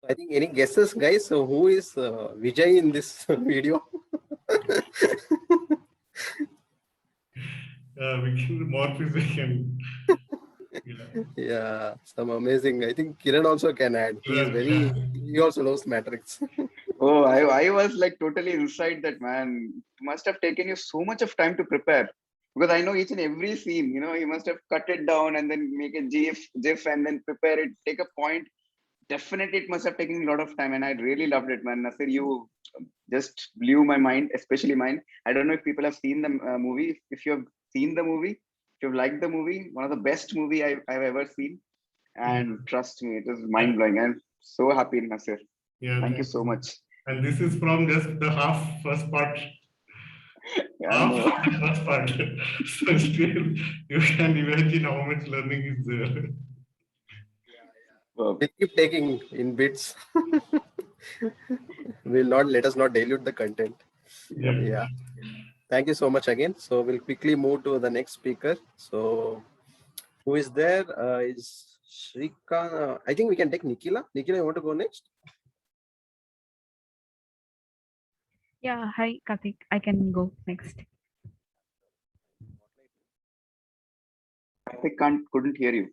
I think any guesses, guys? So who is Vijay in this video? We can Morpheus. Yeah, some amazing. I think Kiran also can add. He also knows Matrix. Oh, I was like totally inside that, man. It must have taken you so much of time to prepare, because I know each and every scene, you must have cut it down and then make a GIF and then prepare it, take a point. Definitely, it must have taken a lot of time, and I really loved it, man. Nasir, you just blew my mind, especially mine. I don't know if people have seen the movie. If you have seen the movie, if you've liked the movie, one of the best movie I've ever seen. And trust me, it is mind blowing. I'm so happy, Nasir. Yeah, thank you so much. And this is from just the first part. Yeah, First part. So still, you can imagine how much learning is there. We'll keep taking in bits. Let us not dilute the content. Yeah. Thank you so much again. So we'll quickly move to the next speaker. So who is there? Is Shrika? I think we can take Nikila. Nikila, you want to go next? Yeah, hi, Karthik. I can go next. couldn't hear you.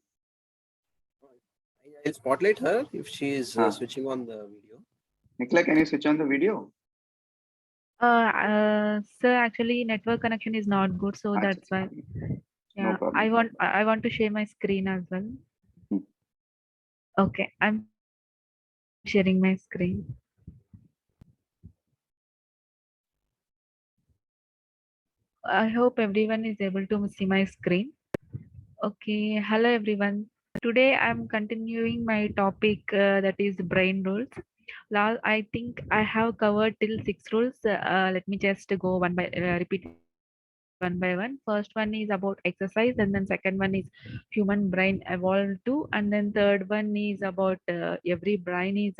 I'll spotlight her if she is switching on the video. Nicola, can you switch on the video? Sir, actually network connection is not good, so that's why. Yeah, No problem. I want to share my screen as well. Okay, I'm sharing my screen. I hope everyone is able to see my screen. Okay, hello everyone. Today I'm continuing my topic that is brain rules. I think I have covered till 6 rules. Let me just go repeat one by one. First one is about exercise, and then second one is human brain evolved to, and then third one is about every brain is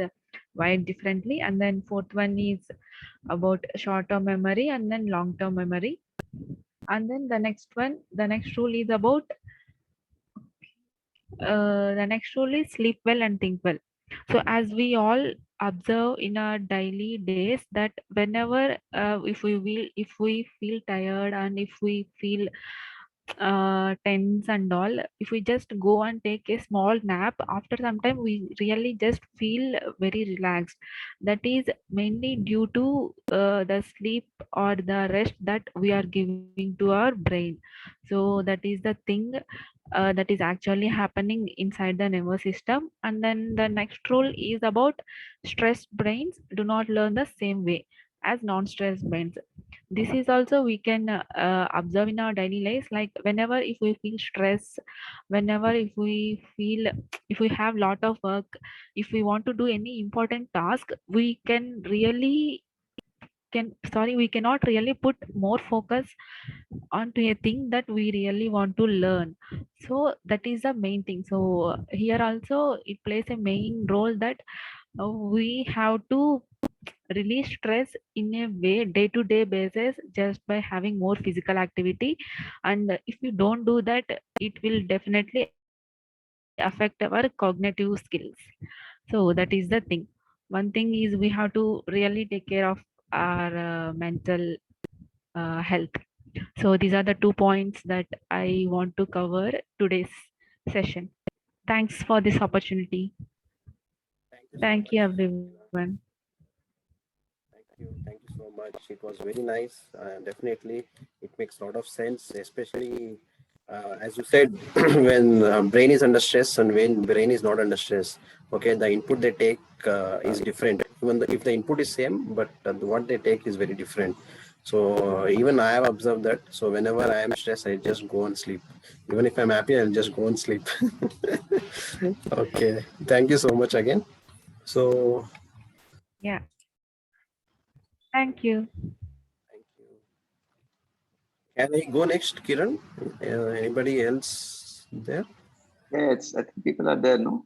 wired differently, and then fourth one is about short-term memory and then long-term memory, and then the next rule is about sleep well and think well. So as we all observe in our daily days that whenever if we feel tired and if we feel tense and all, if we just go and take a small nap, after some time we really just feel very relaxed. That is mainly due to the sleep or the rest that we are giving to our brain. So that is the thing that is actually happening inside the nervous system. And then the next rule is about stressed brains do not learn the same way as non-stressed brains. This is also we can observe in our daily lives, like whenever if we feel stress, whenever if we have lot of work, if we want to do any important task, we cannot really put more focus onto a thing that we really want to learn. So that is the main thing. So here also it plays a main role that we have to release stress in a way day-to-day basis just by having more physical activity. And if you don't do that, it will definitely affect our cognitive skills. So that is the thing. One thing is we have to really take care of our mental health. So these are the 2 points that I want to cover today's session. Thanks for this opportunity. Thank you, everyone. Thank you so much. It was very nice. Definitely, it makes a lot of sense, especially as you said, when brain is under stress and when brain is not under stress. Okay, the input they take is different. Even if the input is same, but what they take is very different. So even I have observed that. So whenever I am stressed, I just go and sleep. Even if I'm happy, I'll just go and sleep. Okay, thank you so much again. So yeah. Thank you. Can I go next, Kiran? Anybody else there? Yeah, I think people are there, no?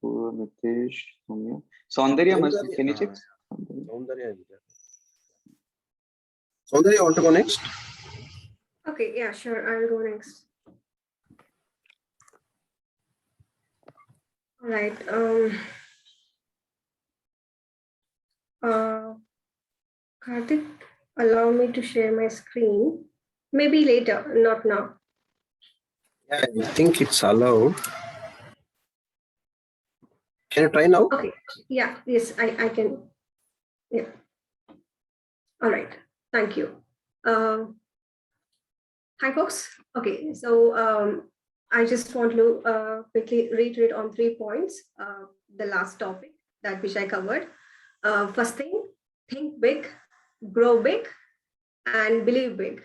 Mitesh, Soumya. Saundarya must be. Can you check? Saundarya is there. Saundarya, you want to go next? Okay, yeah, sure. I'll go next. All right. Karthik, allow me to share my screen. Maybe later, not now. Yeah, I think it's allowed. Can you try now? Okay. Yeah, yes, I can. Yeah. All right. Thank you. Hi, folks. Okay, so I just want to quickly reiterate on 3 points. The last topic that which I covered. First thing, think big, grow big, and believe big.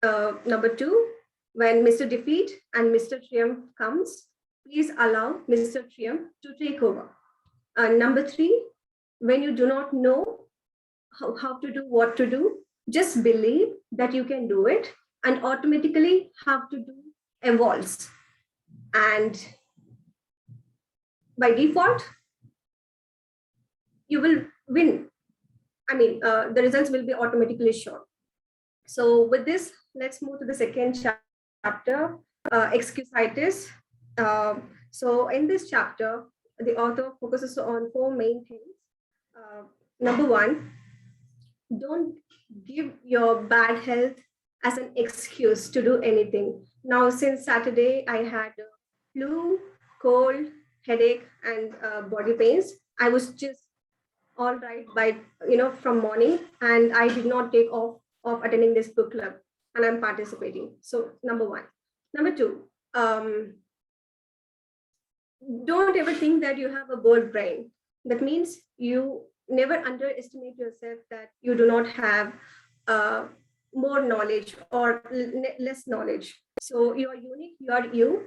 Number 2, when Mr. Defeat and Mr. Triumph comes, please allow Mr. Triumph to take over. Number 3, when you do not know how to do what to do, just believe that you can do it, and automatically how to do evolves. And by default, you will win. I mean, the results will be automatically shown. So with this, let's move to the second chapter, excusitis. So in this chapter, the author focuses on 4 main things. Number 1, don't give your bad health as an excuse to do anything. Now, since Saturday, I had flu, cold, headache, and body pains. I was just all right by, from morning, and I did not take off of attending this book club, and I'm participating. So number one. Number two, don't ever think that you have a bird brain. That means you never underestimate yourself that you do not have more knowledge or less knowledge. So you are unique, you are you.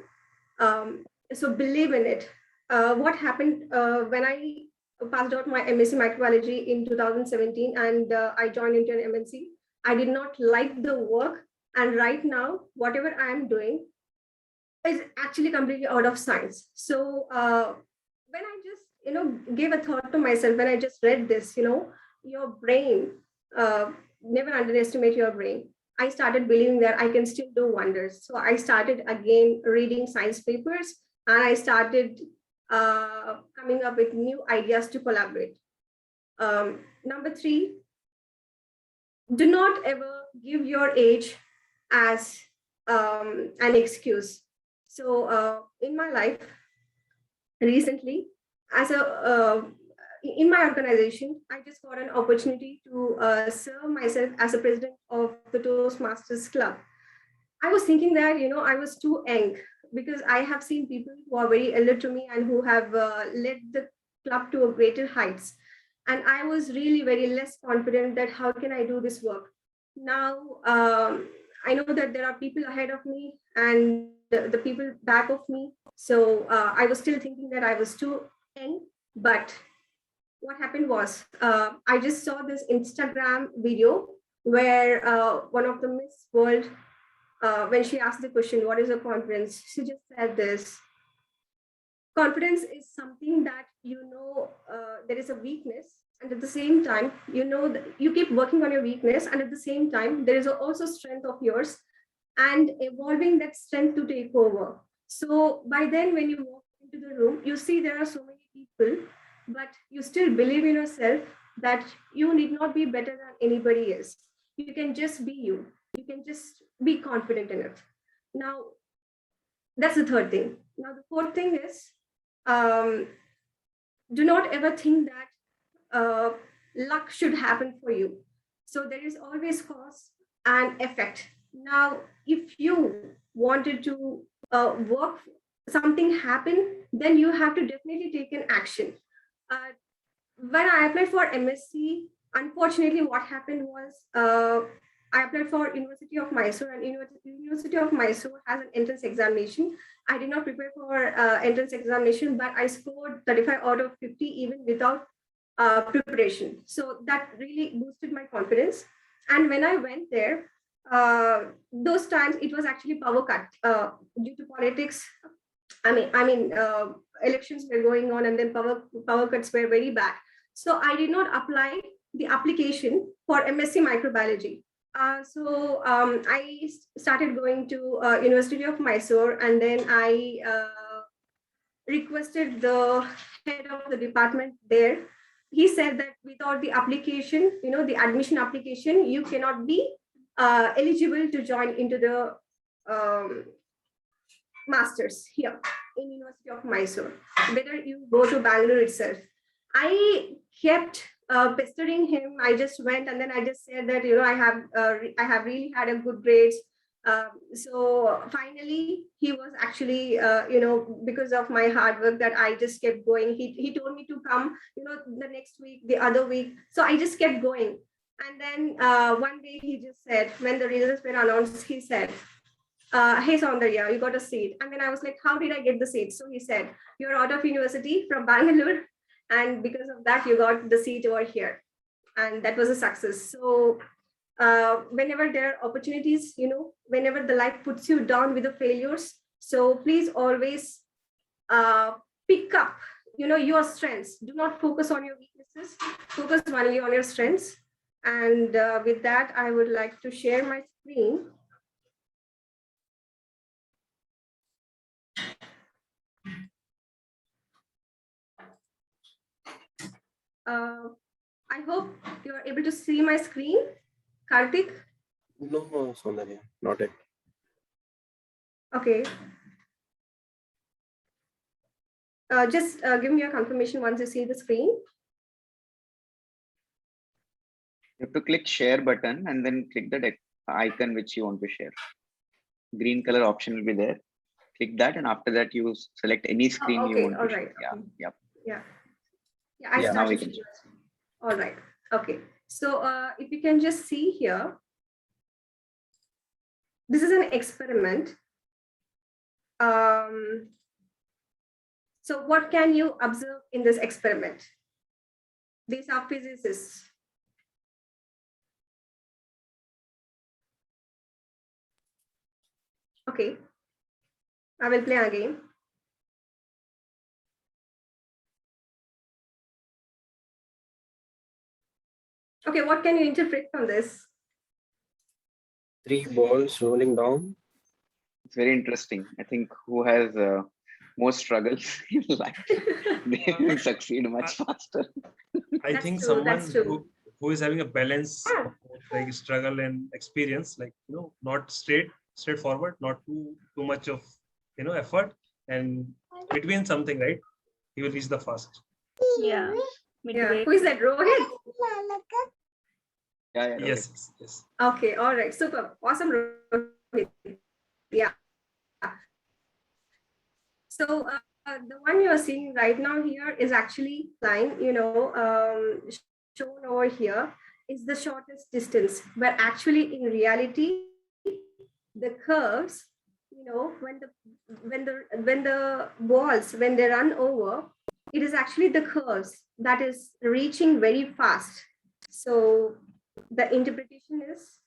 So believe in it. What happened when I passed out my MSc microbiology in 2017 and I joined into an MNC, I did not like the work. And right now, whatever I am doing is actually completely out of science. So when I just, gave a thought to myself, when I just read this, your brain, never underestimate your brain. I started believing that I can still do wonders. So I started again reading science papers, and I started coming up with new ideas to collaborate. Number three, do not ever give your age as an excuse. So in my life, recently, as in my organization, I just got an opportunity to serve myself as a president of the Toastmasters Club. I was thinking that, I was too young, because I have seen people who are very elder to me and who have led the club to a greater heights. And I was really very less confident that how can I do this work? Now, I know that there are people ahead of me and the people back of me. So I was still thinking that I was too young, but what happened was I just saw this Instagram video where one of the Miss World, when she asked the question, what is a confidence? She just said this: confidence is something that there is a weakness, and at the same time, that you keep working on your weakness, and at the same time, there is also strength of yours, and evolving that strength to take over. So by then, when you walk into the room, you see there are so many people, but you still believe in yourself that you need not be better than anybody else. You can just be you. You can just be confident in it. Now, that's the third thing. Now, the fourth thing is, do not ever think that luck should happen for you. So there is always cause and effect. Now, if you wanted to work, something happen, then you have to definitely take an action. When I applied for MSc, unfortunately, what happened was I applied for University of Mysore, and University of Mysore has an entrance examination. I did not prepare for entrance examination, but I scored 35 out of 50 even without preparation. So that really boosted my confidence. And when I went there, those times it was actually power cut due to politics. Elections were going on, and then power cuts were very bad. So I did not apply the application for MSc microbiology. So I started going to University of Mysore, and then I requested the head of the department there. He said that without the application, the admission application, you cannot be eligible to join into the masters here in University of Mysore. Better you go to Bangalore itself. I kept pestering him. I just went, and then I just said that I have really had a good grades. So finally, he was actually because of my hard work that I just kept going. He told me to come the next week, the other week. So I just kept going. And then one day he just said, when the results were announced, he said, hey Soundarya, you got a seat. And then I was like, how did I get the seat? So he said, you're out of university from Bangalore, and because of that, you got the seat over here. And that was a success. So whenever there are opportunities, whenever the life puts you down with the failures, so please always pick up, your strengths. Do not focus on your weaknesses, focus only on your strengths. And with that, I would like to share my screen. I hope you are able to see my screen. Karthik? No, Soundarya, not yet. Okay. Just give me a confirmation once you see the screen. You have to click share button and then click the icon which you want to share. Green color option will be there. Click that, and after that you select any screen you want to share. Yeah. Yep. Yeah. I Now we started. can. All right. Okay. So if you can just see here, this is an experiment. So what can you observe in this experiment? These are physicists. Okay. I will play again. Okay, what can you interpret from this? 3 balls rolling down. It's very interesting. I think who has more struggles in life, they will succeed much faster. I think someone who is having a balance of like struggle and experience, like not straightforward, not too much of effort, and between something, right? He will reach the fast. Yeah. Who is that? Rohit? Yeah. Yes. Okay. All right. Super. Awesome. Rohit. Yeah. So the one you're seeing right now here is actually line, shown over here is the shortest distance, but actually in reality, the curves, when the balls, when they run over, it is actually the curves that is reaching very fast. So the interpretation is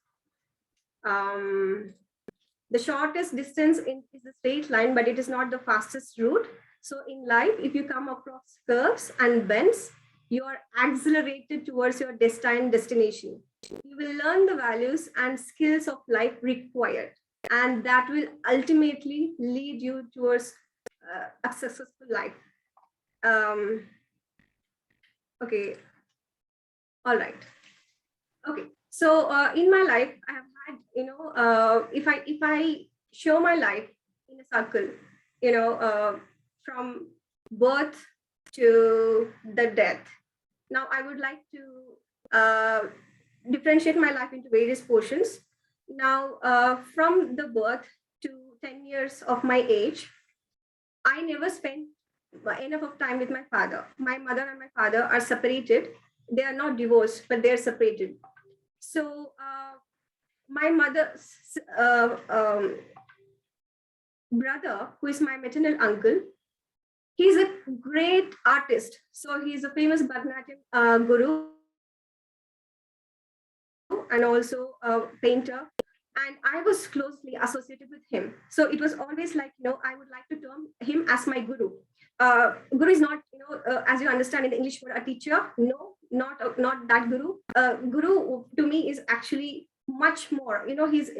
the shortest distance is the straight line, but it is not the fastest route. So in life, if you come across curves and bends, you are accelerated towards your destined destination. You will learn the values and skills of life required, and that will ultimately lead you towards a successful life. Okay. All right. Okay. So in my life, I have had, if I show my life in a circle, from birth to the death. Now I would like to differentiate my life into various portions. Now, from the birth to 10 years of my age, I never spent enough of time with my father. My mother and my father are separated. They are not divorced, but they're separated. So my mother's brother, who is my maternal uncle, he's a great artist. So he's a famous Bharatanatyam guru and also a painter. And I was closely associated with him. So it was always like, I would like to term him as my guru. Guru is not, as you understand in the English word, a teacher. No, not that guru. Guru to me is actually much more, he's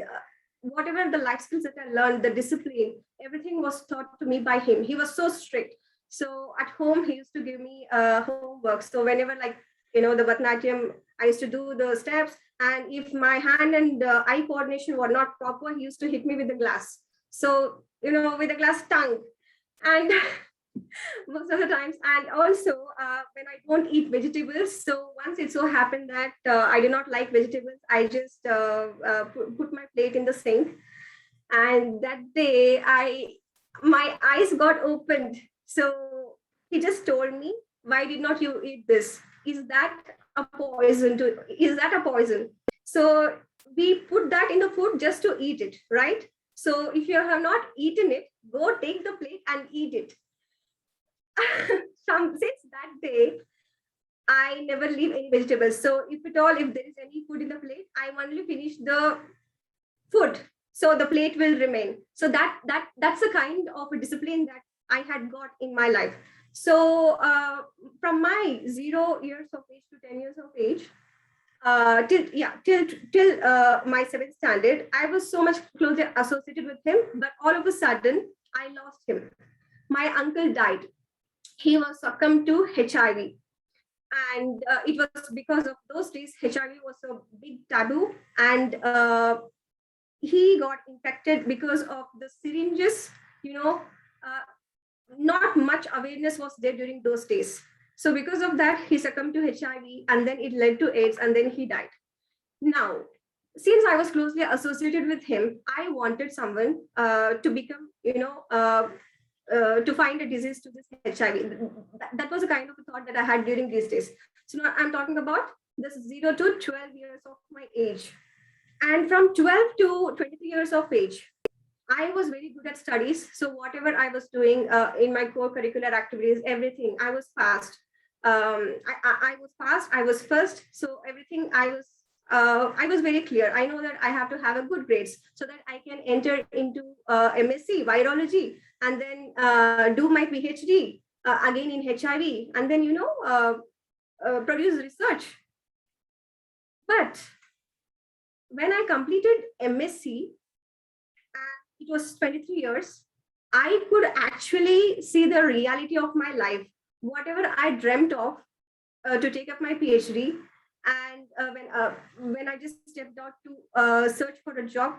whatever the life skills that I learned, the discipline, everything was taught to me by him. He was so strict. So at home, he used to give me homework. So whenever the Bharatanatyam, I used to do the steps. And if my hand and eye coordination were not proper, he used to hit me with the glass. So, with a glass tongue. And most of the times, and also when I don't eat vegetables. So once it so happened that I do not like vegetables, I just put my plate in the sink. And that day, my eyes got opened. So he just told me, why did not you eat this? Is that a poison? So we put that in the food just to eat it, right? So if you have not eaten it, go take the plate and eat it. Since that day, I never leave any vegetables. So if there is any food in the plate, I only finish the food. So the plate will remain. So that's the kind of a discipline that I had got in my life. So from my 0 years of age to 10 years of age, till my 7th standard, I was so much closely associated with him. But all of a sudden, I lost him. My uncle died. He was succumbed to HIV. And it was because of those days, HIV was a big taboo. And he got infected because of the syringes, not much awareness was there during those days. So because of that, he succumbed to HIV, and then it led to AIDS, and then he died. Now, since I was closely associated with him, I wanted someone to become, to find a disease to this HIV. That was a kind of a thought that I had during these days. So now I'm talking about this 0 to 12 years of my age. And from 12 to 23 years of age, I was very good at studies. So whatever I was doing in my core curricular activities, everything, I was fast. I was fast, I was first. So everything I was very clear. I know that I have to have a good grades so that I can enter into MSc virology and then do my PhD again in HIV and then, produce research. But when I completed MSc, it was 23 years, I could actually see the reality of my life, whatever I dreamt of to take up my PhD. And when I just stepped out to search for a job,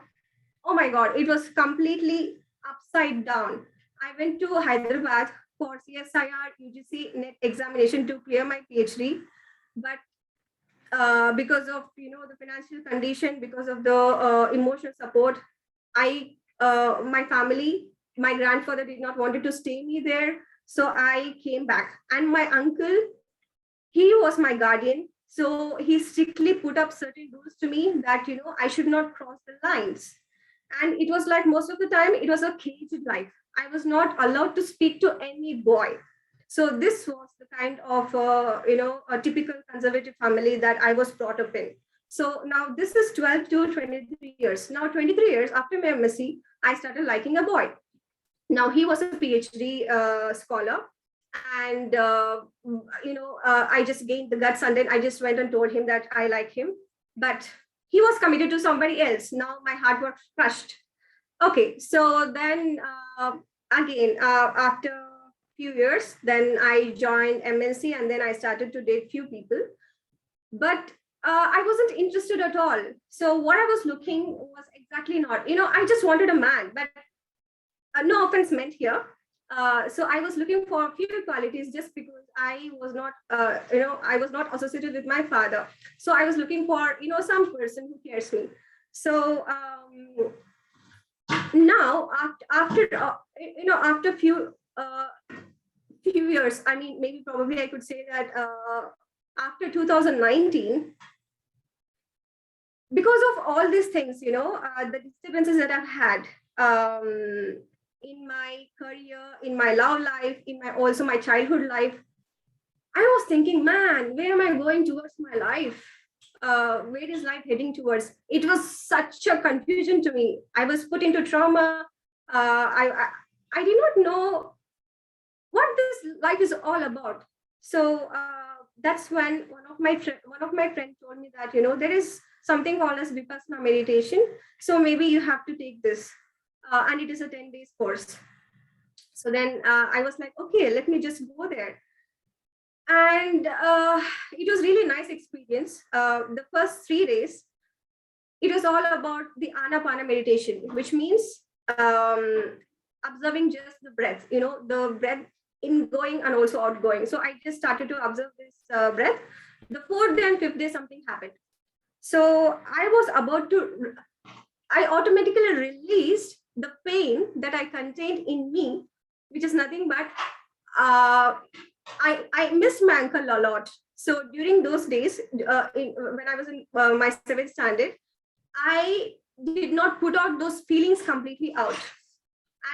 oh my God, it was completely upside down. I went to Hyderabad for CSIR UGC NET examination to clear my PhD. But because of the financial condition, because of the emotional support, my family, my grandfather did not want to stay me there, so I came back. And my uncle, he was my guardian, so he strictly put up certain rules to me that I should not cross the lines. And it was like most of the time it was a caged life. I was not allowed to speak to any boy. So this was the kind of a typical conservative family that I was brought up in. So now this is 12 to 23 years. Now 23 years after my MSc, I started liking a boy. Now he was a PhD scholar, and I just gained the guts, and then I just went and told him that I like him. But he was committed to somebody else. Now my heart was crushed. Okay, so then again, after a few years, then I joined MNC, and then I started to date few people. But I wasn't interested at all. So what I was looking was exactly not, I just wanted a man, but no offense meant here. So I was looking for a few qualities just because I was not, I was not associated with my father. So I was looking for, some person who cares me. So now after few years, I mean, maybe probably I could say that after 2019, because of all these things, the disturbances that I've had in my career, in my love life, in also my childhood life, I was thinking, man, where am I going towards my life? Where is life heading towards? It was such a confusion to me. I was put into trauma. I did not know what this life is all about. So that's when one of my friends told me that there is something called as Vipassana meditation. So maybe you have to take this, and it is a 10 days course. So then I was like, okay, let me just go there. And it was really nice experience. The first 3 days, it was all about the Anapana meditation, which means observing just the breath, the breath ingoing and also outgoing. So I just started to observe this breath. The 4th day and 5th day, something happened. So I automatically released the pain that I contained in me, which is nothing but I miss my uncle a lot. So during those days, when I was in my 7th standard, I did not put out those feelings completely out.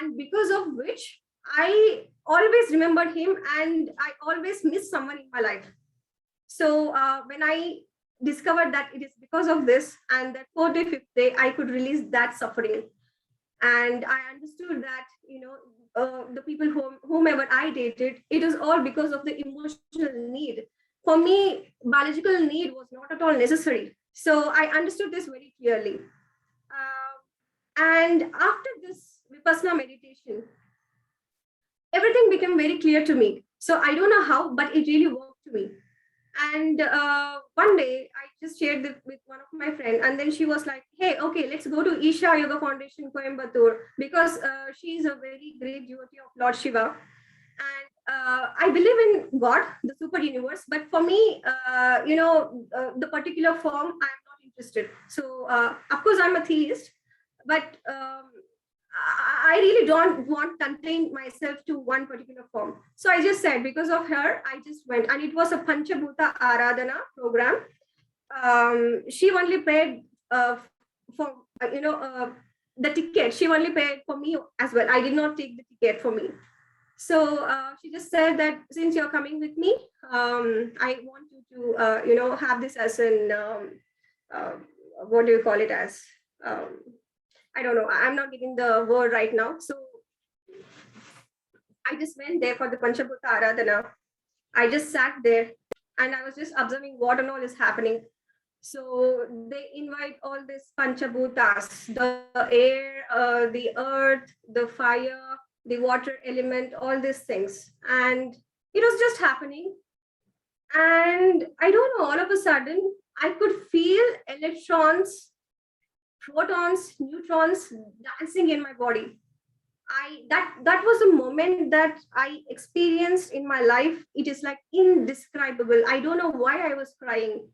And because of which, I always remembered him, and I always miss someone in my life. So when I discovered that it is because of this, and that 4th day, 5th day, I could release that suffering. And I understood that, the people whomever I dated, it is all because of the emotional need. For me, biological need was not at all necessary. So I understood this very clearly. And after this Vipassana meditation, everything became very clear to me. So I don't know how, but it really worked to me. And one day I just shared it with one of my friends, and then she was like, hey, okay, let's go to Isha Yoga Foundation Coimbatore, because she is a very great devotee of Lord Shiva. And I believe in God, the super universe, but for me, the particular form, I'm not interested. So of course I'm a theist, but I really don't want to contain myself to one particular form. So I just said, because of her, I just went, and it was a Panchabhuta Aradhana program. She only paid for the ticket. She only paid for me as well. I did not take the ticket for me. So she just said that since you're coming with me, I want you to have this as an what do you call it as? I don't know. I'm not getting the word right now. So I just went there for the Panchabhuta Aradhana. I just sat there and I was just observing what and all is happening. So they invite all these Panchabhutas, the air, the earth, the fire, the water element, all these things. And it was just happening. And I don't know, all of a sudden, I could feel electrons, protons, neutrons dancing in my body. That was a moment that I experienced in my life. It is like indescribable. I don't know why I was crying.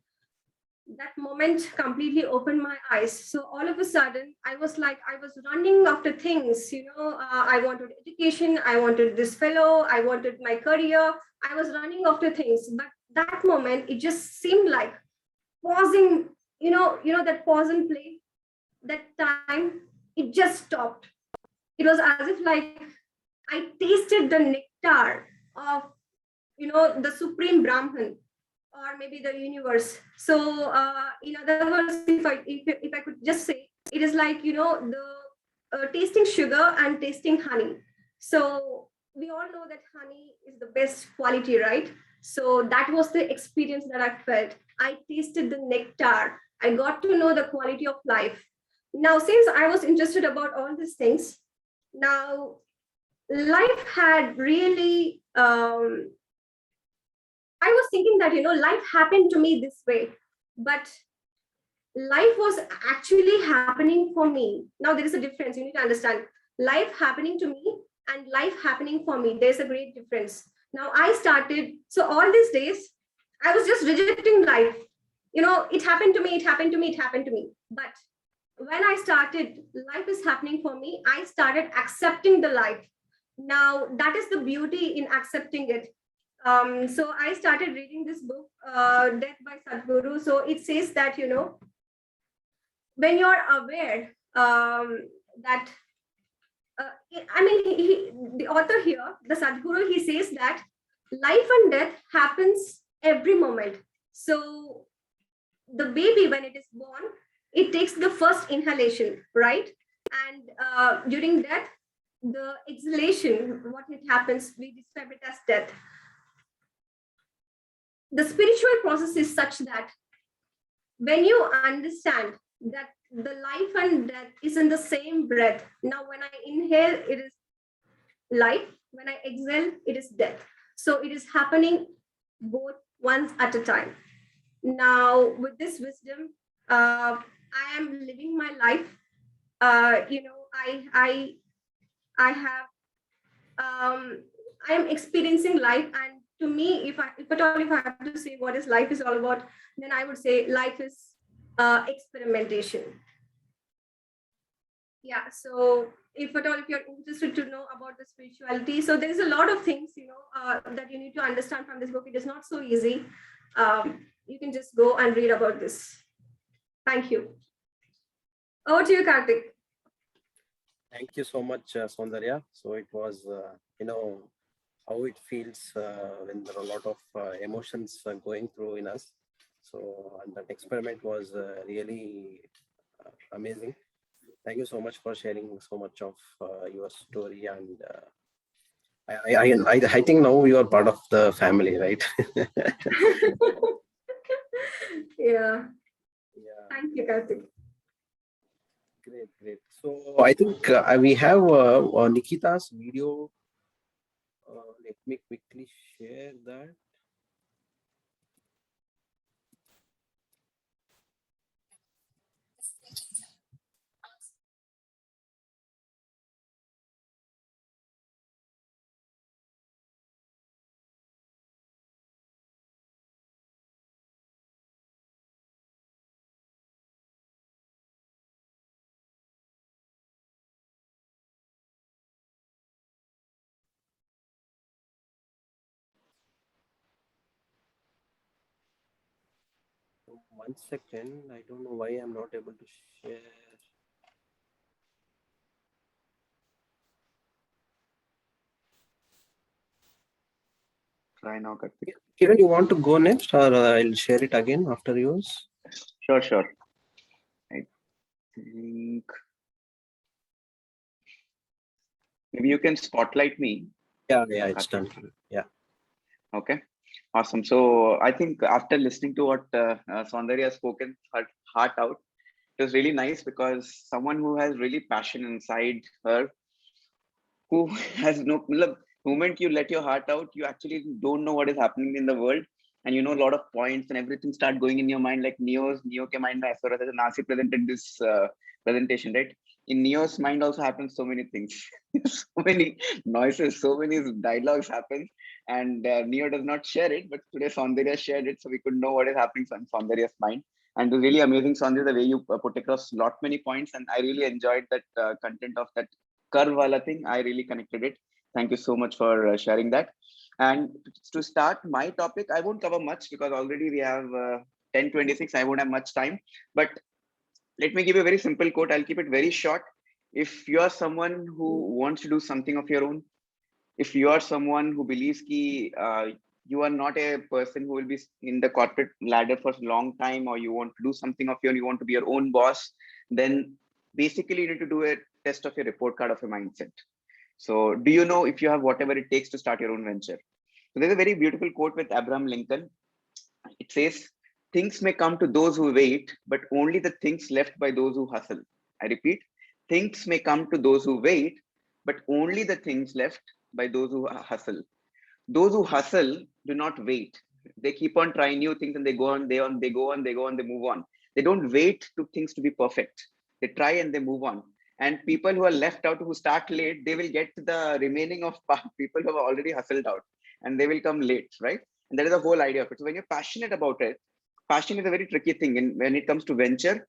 That moment completely opened my eyes. So all of a sudden, I was running after things, I wanted education, I wanted this fellow, I wanted my career, I was running after things. But that moment, it just seemed like pausing, that pause and play, that time, it just stopped. It was as if like I tasted the nectar of, the Supreme Brahman, or maybe the universe. So in other words, if I could just say, it is like, the tasting sugar and tasting honey. So we all know that honey is the best quality, right? So that was the experience that I felt. I tasted the nectar. I got to know the quality of life. Now, since I was interested about all these things, now life had really, I was thinking that, life happened to me this way, but life was actually happening for me. Now there is a difference. You need to understand life happening to me and life happening for me. There's a great difference. Now I started, so all these days, I was just rejecting life. It happened to me, it happened to me, it happened to me. But when I started, life is happening for me, I started accepting the life. Now that is the beauty in accepting it. So I started reading this book, Death by Sadhguru. So it says that, when you're aware that, the author here, the Sadhguru, he says that life and death happens every moment. So the baby, when it is born, it takes the first inhalation, right? And during death, the exhalation, what it happens, we describe it as death. The spiritual process is such that when you understand that the life and death is in the same breath. Now, when I inhale, it is life. When I exhale, it is death. So it is happening both once at a time. Now, with this wisdom, I am living my life. I am experiencing life, and to me, if I have to say what is life is all about, then I would say life is experimentation. Yeah. So if you're interested to know about the spirituality, so there is a lot of things that you need to understand from this book. It is not so easy. You can just go and read about this. Thank you. Over to you, Karthik. Thank you so much, Soundarya. So it was, how it feels when there are a lot of emotions going through in us. So and that experiment was really amazing. Thank you so much for sharing so much of your story. And I think now you are part of the family, right? Yeah. Thank you, Karthik. Great. So I think we have Nikita's video. Let me quickly share that. 1 second. I don't know why I'm not able to share. Try now, Karthik. Kiran, you want to go next, or I'll share it again after yours? Sure, sure. I think maybe you can spotlight me. Yeah, it's done. Yeah. Okay, awesome. So I think after listening to what Saundarya has spoken, her heart out, it was really nice because someone who has really passion inside her, who has no moment you let your heart out, you actually don't know what is happening in the world, and you know a lot of points and everything start going in your mind, like Neo ke mind mein aisa ho raha tha, Nasi presented this presentation, right? In Neo's mind also happens so many things, so many noises, so many dialogues happen, and Neo does not share it, but today Saundarya shared it, so we could know what is happening in Saundarya's mind. And it was really amazing, Saundarya, the way you put across lot many points, and I really enjoyed that content of that curve wala thing. I really connected it. Thank you so much for sharing that. And to start my topic, I won't cover much because already we have 10:26. I won't have much time, but let me give you a very simple quote. I'll keep it very short. If you are someone who wants to do something of your own, if you are someone who believes ki you are not a person who will be in the corporate ladder for a long time, or you want to do something of your own, you want to be your own boss, then basically you need to do a test of your report card of your mindset. So do you know if you have whatever it takes to start your own venture? So there's a very beautiful quote with Abraham Lincoln. It says, things may come to those who wait, but only the things left by those who hustle. I repeat, things may come to those who wait, but only the things left by those who hustle. Those who hustle do not wait. They keep on trying new things and they go on, they move on. They don't wait to things to be perfect. They try and they move on. And people who are left out, who start late, they will get the remaining of people who have already hustled out, and they will come late, right? And that is the whole idea of it. So when you're passionate about it, passion is a very tricky thing. And when it comes to venture,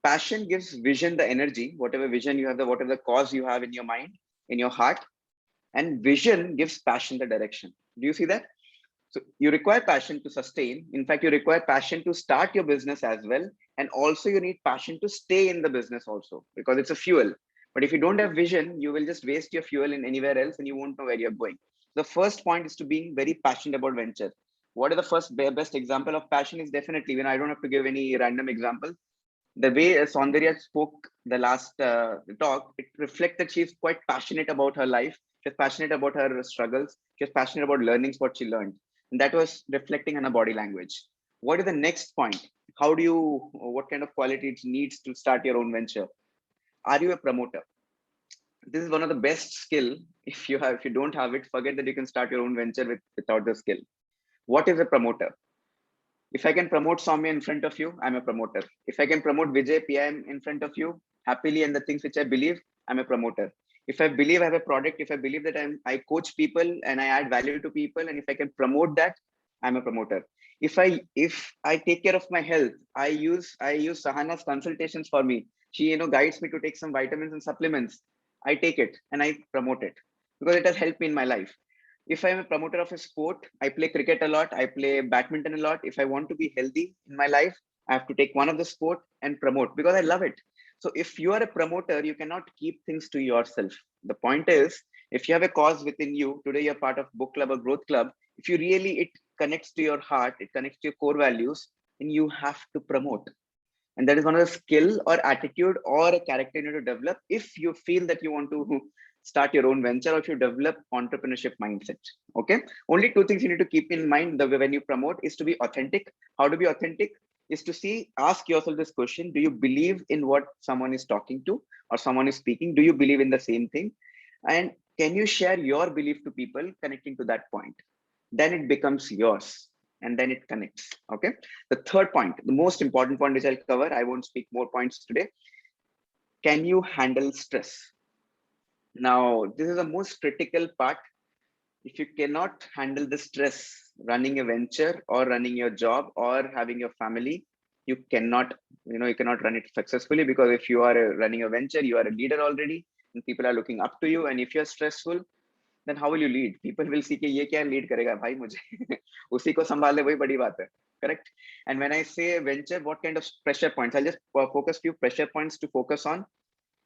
passion gives vision the energy, whatever vision you have, whatever the cause you have in your mind, in your heart, and vision gives passion the direction. Do you see that? So you require passion to sustain. In fact, you require passion to start your business as well. And also you need passion to stay in the business also, because it's a fuel. But if you don't have vision, you will just waste your fuel in anywhere else and you won't know where you're going. The first point is to being very passionate about venture. What is the first best example of passion is definitely, when I don't have to give any random example, the way Saundarya spoke the last talk, it reflects that she's quite passionate about her life. She's passionate about her struggles. She's passionate about learning what she learned. And that was reflecting on her body language. What is the next point? How do you, what kind of quality it needs to start your own venture? Are you a promoter? This is one of the best skill. If you don't have it, forget that you can start your own venture without the skill. What is a promoter? If I can promote Soumya in front of you, I'm a promoter. If I can promote Vijay PM in front of you happily and the things which I believe, I'm a promoter. If I believe I have a product, if I believe that I coach people and I add value to people, and if I can promote that, I'm a promoter. If I take care of my health, I use Sahana's consultations for me. She guides me to take some vitamins and supplements. I take it and I promote it because it has helped me in my life. If I'm a promoter of a sport, I play cricket a lot, I play badminton a lot. If I want to be healthy in my life, I have to take one of the sport and promote because I love it. So if you are a promoter, you cannot keep things to yourself. The point is, if you have a cause within you, today you're part of book club or growth club, if you really, it connects to your heart, it connects to your core values, then you have to promote. And that is one of the skill or attitude or a character you need to develop if you feel that you want to start your own venture, or if you develop entrepreneurship mindset. Okay, only two things you need to keep in mind when you promote is to be authentic. How to be authentic is to ask yourself this question: do you believe in what someone is talking to or someone is speaking? Do you believe in the same thing? And can you share your belief to people connecting to that point? Then it becomes yours and then it connects. Okay, the third point, the most important point which I'll cover, I won't speak more points today. Can you handle stress? Now, this is the most critical part. If you cannot handle the stress running a venture or running your job or having your family, you cannot run it successfully, because if you are running a venture, you are a leader already and people are looking up to you. And if you're stressful, then how will you lead? People will see कि ये क्या lead करेगा भाई मुझे उसी को संभाल ले, वही बड़ी बात है. correct? And when I say venture, what kind of pressure points? I'll just focus few pressure points to focus on.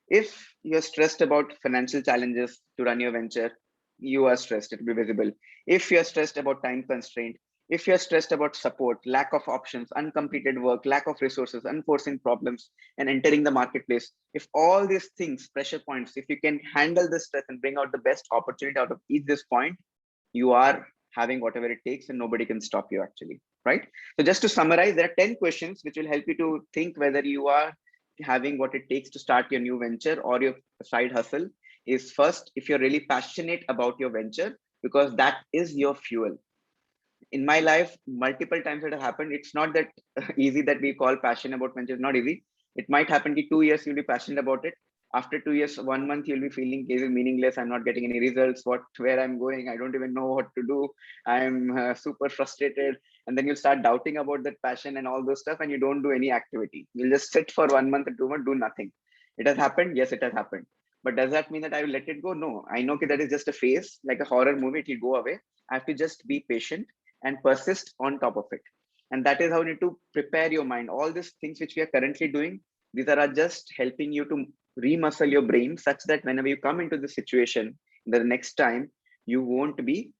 If you're stressed about financial challenges to run your venture, you are stressed, it will be visible. If you're stressed about time constraint, if you're stressed about support, lack of options, uncompleted work, lack of resources, unforeseen problems, and entering the marketplace, if all these things, pressure points, if you can handle the stress and bring out the best opportunity out of each this point, you are having whatever it takes and nobody can stop you actually, right? So just to summarize, there are 10 questions which will help you to think whether you are having what it takes to start your new venture or your side hustle. Is first, if you're really passionate about your venture, because that is your fuel. In my life, multiple times it has happened. It's not that easy that we call passion about venture. It's not easy. It might happen in 2 years, you'll be passionate about it. After 2 years, 1 month, you'll be feeling it is meaningless. I'm not getting any results. Where I'm going, I don't even know what to do. I'm super frustrated. And then you'll start doubting about that passion and all those stuff, and you don't do any activity. You'll just sit for 1 month or 2 months, do nothing. It has happened. Yes, it has happened. But does that mean that I will let it go? No, I know that is just a phase, like a horror movie. It will go away. I have to just be patient and persist on top of it. And that is how you need to prepare your mind. All these things which we are currently doing, these are just helping you to remuscle your brain such that whenever you come into the situation, the next time, you won't be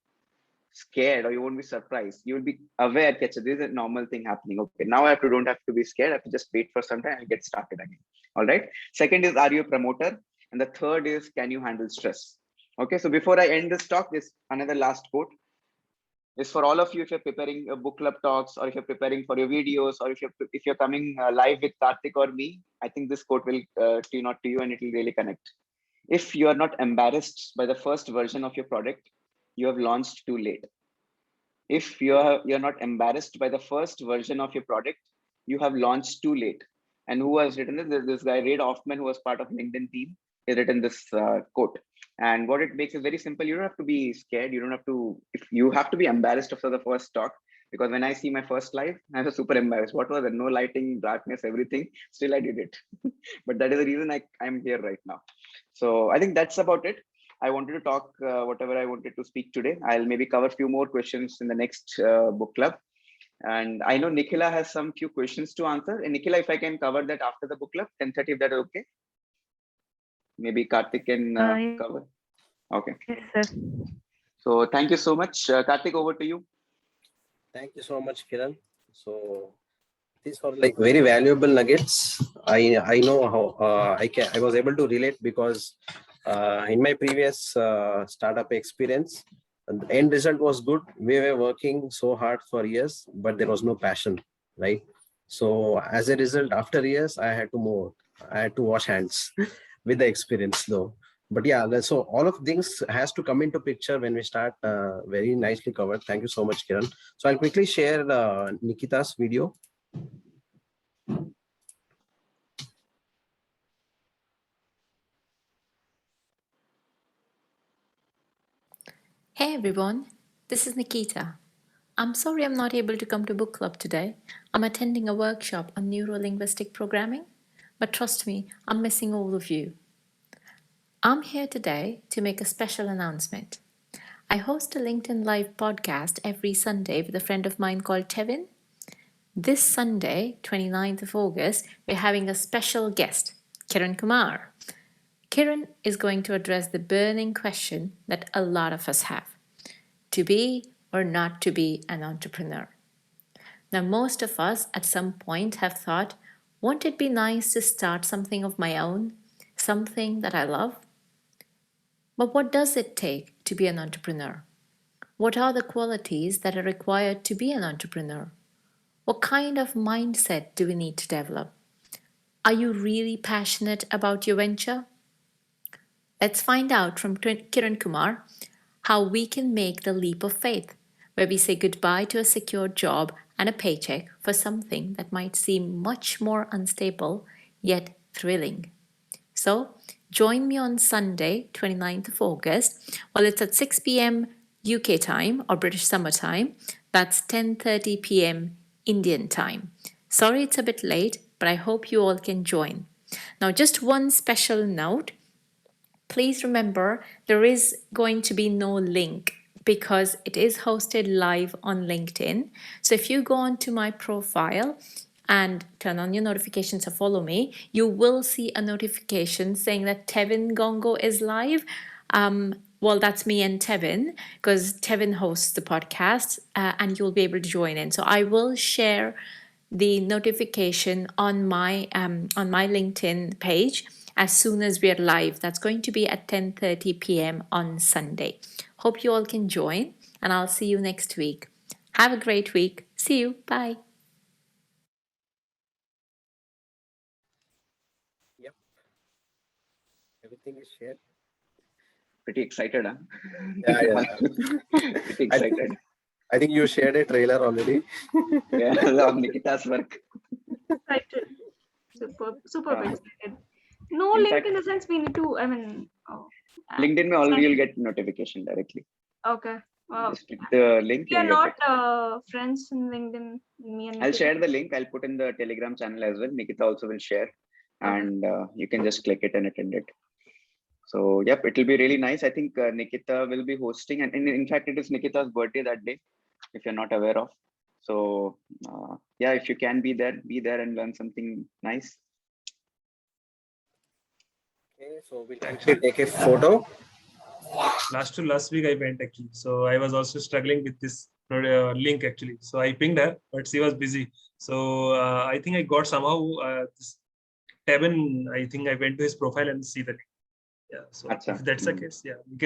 scared or you won't be surprised. You will be aware that this is a normal thing happening. Okay, now I don't have to be scared. I have to just wait for some time and get started again. All right. Second is, are you a promoter? And the third is, can you handle stress? Okay, so before I end this talk, there's another last quote. Is for all of you, if you're preparing book club talks, or if you're preparing for your videos, or if you're coming live with Karthik or me, I think this quote will tune out to you and it will really connect. If you are not embarrassed by the first version of your product, you have launched too late. If you're not embarrassed by the first version of your product, you have launched too late. And who has written this? This guy, Reid Hoffman, who was part of LinkedIn team, has written this quote. And what it makes is very simple. You don't have to be scared. You don't have to, if you have to be embarrassed after the first talk, because when I see my first live, I was super embarrassed. What was it? No lighting, darkness, everything. Still, I did it. But that is the reason I'm here right now. So I think that's about it. I wanted to talk whatever I wanted to speak today. I'll maybe cover a few more questions in the next book club. And I know Nikhila has some few questions to answer. And Nikhila, if I can cover that after the book club, 10:30, if that is okay. Maybe Karthik can cover. Okay. Yes, sir. So thank you so much. Karthik, over to you. Thank you so much, Kiran. So these are like very valuable nuggets. I know how I was able to relate because in my previous startup experience, the end result was good. We were working so hard for years, but there was no passion, right? So as a result, after years, I had to move. I had to wash hands with the experience though. But yeah, so all of things has to come into picture when we start. Very nicely covered. Thank you so much, Kiran. So I'll quickly share Nikita's video. Hey everyone, this is Nikita. I'm sorry I'm not able to come to book club today. I'm attending a workshop on neuro-linguistic programming, but trust me, I'm missing all of you. I'm here today to make a special announcement. I host a LinkedIn Live podcast every Sunday with a friend of mine called Tevin. This Sunday, 29th of August, we're having a special guest, Kiran Kumar. Kiran is going to address the burning question that a lot of us have: to be or not to be an entrepreneur. Now, most of us at some point have thought, won't it be nice to start something of my own, something that I love? But what does it take to be an entrepreneur? What are the qualities that are required to be an entrepreneur? What kind of mindset do we need to develop? Are you really passionate about your venture? Let's find out from Kiran Kumar how we can make the leap of faith, where we say goodbye to a secure job and a paycheck for something that might seem much more unstable, yet thrilling. So, join me on Sunday, 29th of August. Well, it's at 6 p.m. UK time or British Summer Time. That's 10:30 p.m. Indian time. Sorry it's a bit late, but I hope you all can join. Now, just one special note. Please remember, there is going to be no link because it is hosted live on LinkedIn. So if you go onto my profile and turn on your notifications or follow me, you will see a notification saying that Tevin Gongo is live. Well, that's me and Tevin, because Tevin hosts the podcast, and you'll be able to join in. So I will share the notification on my LinkedIn page as soon as we're live. That's going to be at 10:30 p.m. on Sunday. Hope you all can join, and I'll see you next week. Have a great week. See you. Bye. Yep. Everything is shared. Pretty excited, huh? Yeah. Pretty excited. I think you shared a trailer already. Yeah, of Nikita's work. Excited. Super excited. No In link fact- in the sense we need to, LinkedIn में already you'll get notification directly. Okay. Just click the link. We are you'll get not friends in LinkedIn. Me and I'll Nikita. share the link. I'll put in the Telegram channel as well. Nikita also will share, and you can just click it and attend it. So yep, it will be really nice. I think Nikita will be hosting, and in fact, it is Nikita's birthday that day, if you're not aware of. So yeah, if you can be there and learn something nice. Okay, so we'll actually take a photo. Last week I went actually, so I was also struggling with this link actually. So I pinged her, but she was busy. So I think I got somehow this Tevin. I think I went to his profile and see the link. Yeah, so Achha. if that's the case, yeah, we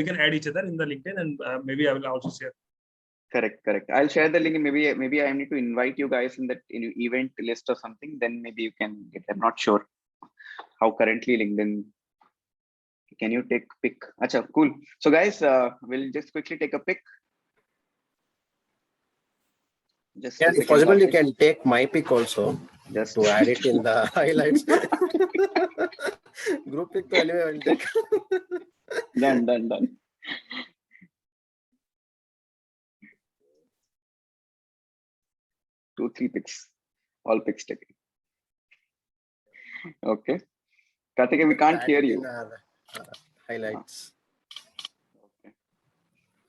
can add each other in the LinkedIn, and maybe I will also share. Correct. I'll share the link, and maybe I need to invite you guys in that event list or something. Then maybe you can get. I'm not sure how currently LinkedIn. Can you take pic? Acha, cool. So guys, we'll just quickly take a pic. Just Yeah, if possible, you can take my pic also, just to add it in the highlights. Group pic to anyway I will take. Done. 2-3 pics, all pics taken. Okay, Karthik, we can't hear you. Highlights. Okay,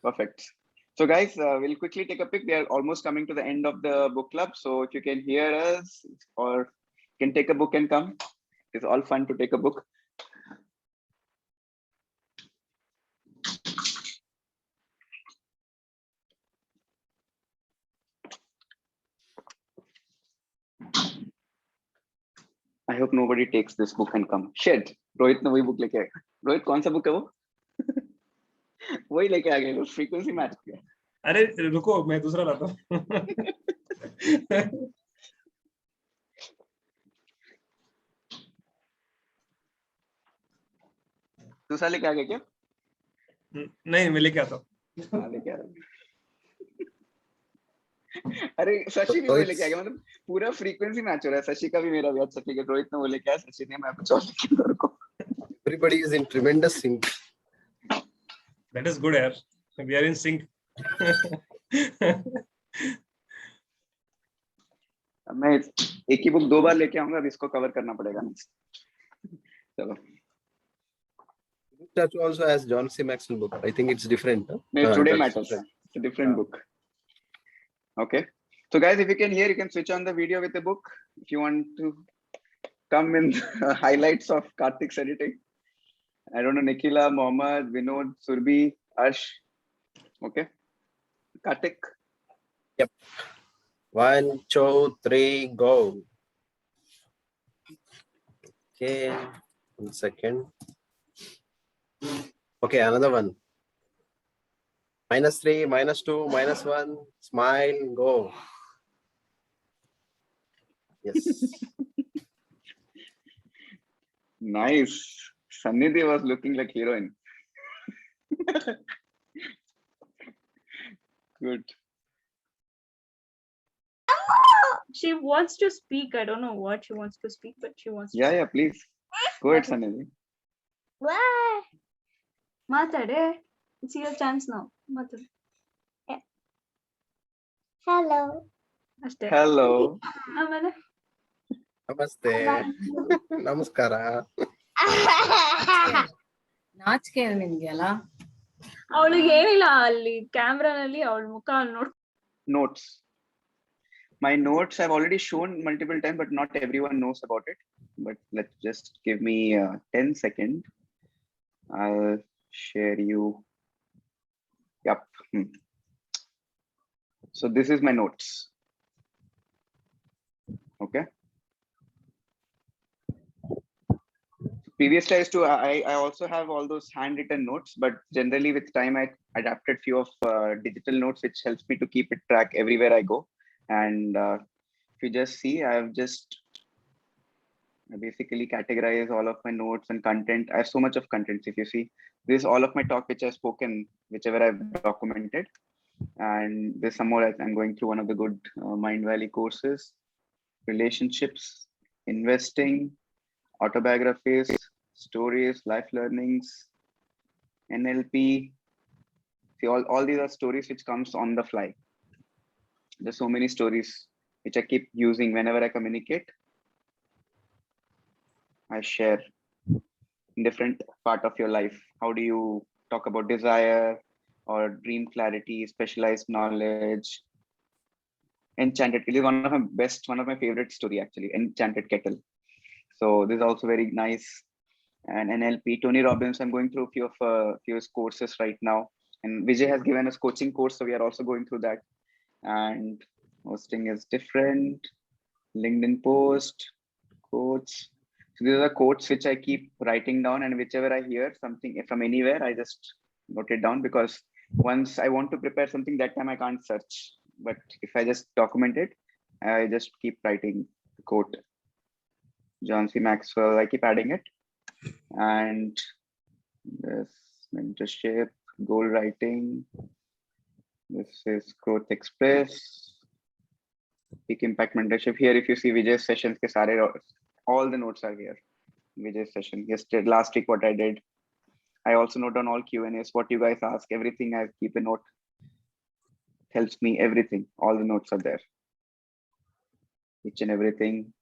perfect. So guys, we'll quickly take a pic. We are almost coming to the end of the book club. So if you can hear us or can take a book and come, it's all fun to take a book. I hope nobody takes this book and come. Shit, Rohit ने वही book लेके आया. Rohit कौन सा book है वो? वही लेके आ गए लोग, frequency match किया. अरे रुको, मैं दूसरा लाता हूँ. दूसरा लेके आ गए क्या? नहीं, मैं लेके आता हूँ. लेके आ रहा हूँ. अरे शशि भी वही लेके आ गया, मतलब पूरा फ्रीक्वेंसी मैच हो रहा है. शशि का भी मेरा भी अच्छा ठीक है. रोहित ने वो लेके आया, शशि ने मैं कुछ और लेके आया को. Everybody is in tremendous sync. That is good, yaar. We are in sync. मैं एक ही बुक 2 बार लेके आऊंगा, अब इसको कवर करना पड़ेगा. चलो. That also has John C. Maxwell book. I think it's different. Huh? No, Today that's Matters. different. It's a different book. Okay. So guys, if you can hear, you can switch on the video with the book. If you want to come in highlights of Karthik's editing. I don't know, Nikhila, Mohammad, Vinod, Surbhi, Ash. Okay. Karthik. Yep. 1, 2, 3, go. Okay. 1 second. Okay, another one. -3, -2, -1. Smile, go. Yes. Nice. Sannidhi was looking like heroine. Good. She wants to speak. I don't know what she wants to speak, but she wants to Yeah, please. Go ahead, Sannidhi. Matade. It's your chance now. Matade. Yeah. Hello. Ashte. Hello. Amale. Namaste. Namaskara. ನಾಚಿಕೆ ನಿನ್ಗೆಲ್ಲ ಅವಳಿಗೆ ಏನಿಲ್ಲ ಅಲ್ಲಿ ಕ್ಯಾಮ್ರಾನಲ್ಲಿ ಅವಳ ಮುಖ ನೋಡ್. Notes. My notes I've already shown multiple times, but not everyone knows about it. But let's just give me 10 seconds. I'll share you. Yep. So this is my notes. Okay. Previously, I also have all those handwritten notes, but generally with time I adapted few of digital notes, which helps me to keep it track everywhere I go. And if you just see, I basically categorize all of my notes and content. I have so much of content. If you see, this is all of my talk which I've spoken, whichever I've documented. And there's some more. I'm going through one of the good Mindvalley courses, relationships, investing, autobiographies, stories, life learnings, NLP. See, all these are stories which comes on the fly. There's so many stories which I keep using whenever I communicate. I share in different part of your life. How do you talk about desire or dream clarity, specialized knowledge? Enchanted Kettle is one of my favorite story actually. Enchanted Kettle. So this is also very nice. And NLP, Tony Robbins. I'm going through a few courses right now. And Vijay has given us coaching course, so we are also going through that. And hosting is different. LinkedIn post, quotes. So these are quotes which I keep writing down, and whichever I hear something from anywhere, I just note it down, because once I want to prepare something, that time I can't search. But if I just document it, I just keep writing the quote. John C. Maxwell, I keep adding it. And this mentorship, goal writing. This is Growth Express. Peak Impact Mentorship. Here, if you see Vijay's sessions, all the notes are here. Vijay's session. Yesterday, last week, what I did. I also note down all Q&As, what you guys ask, everything. I keep a note. Helps me, everything. All the notes are there. Each and everything.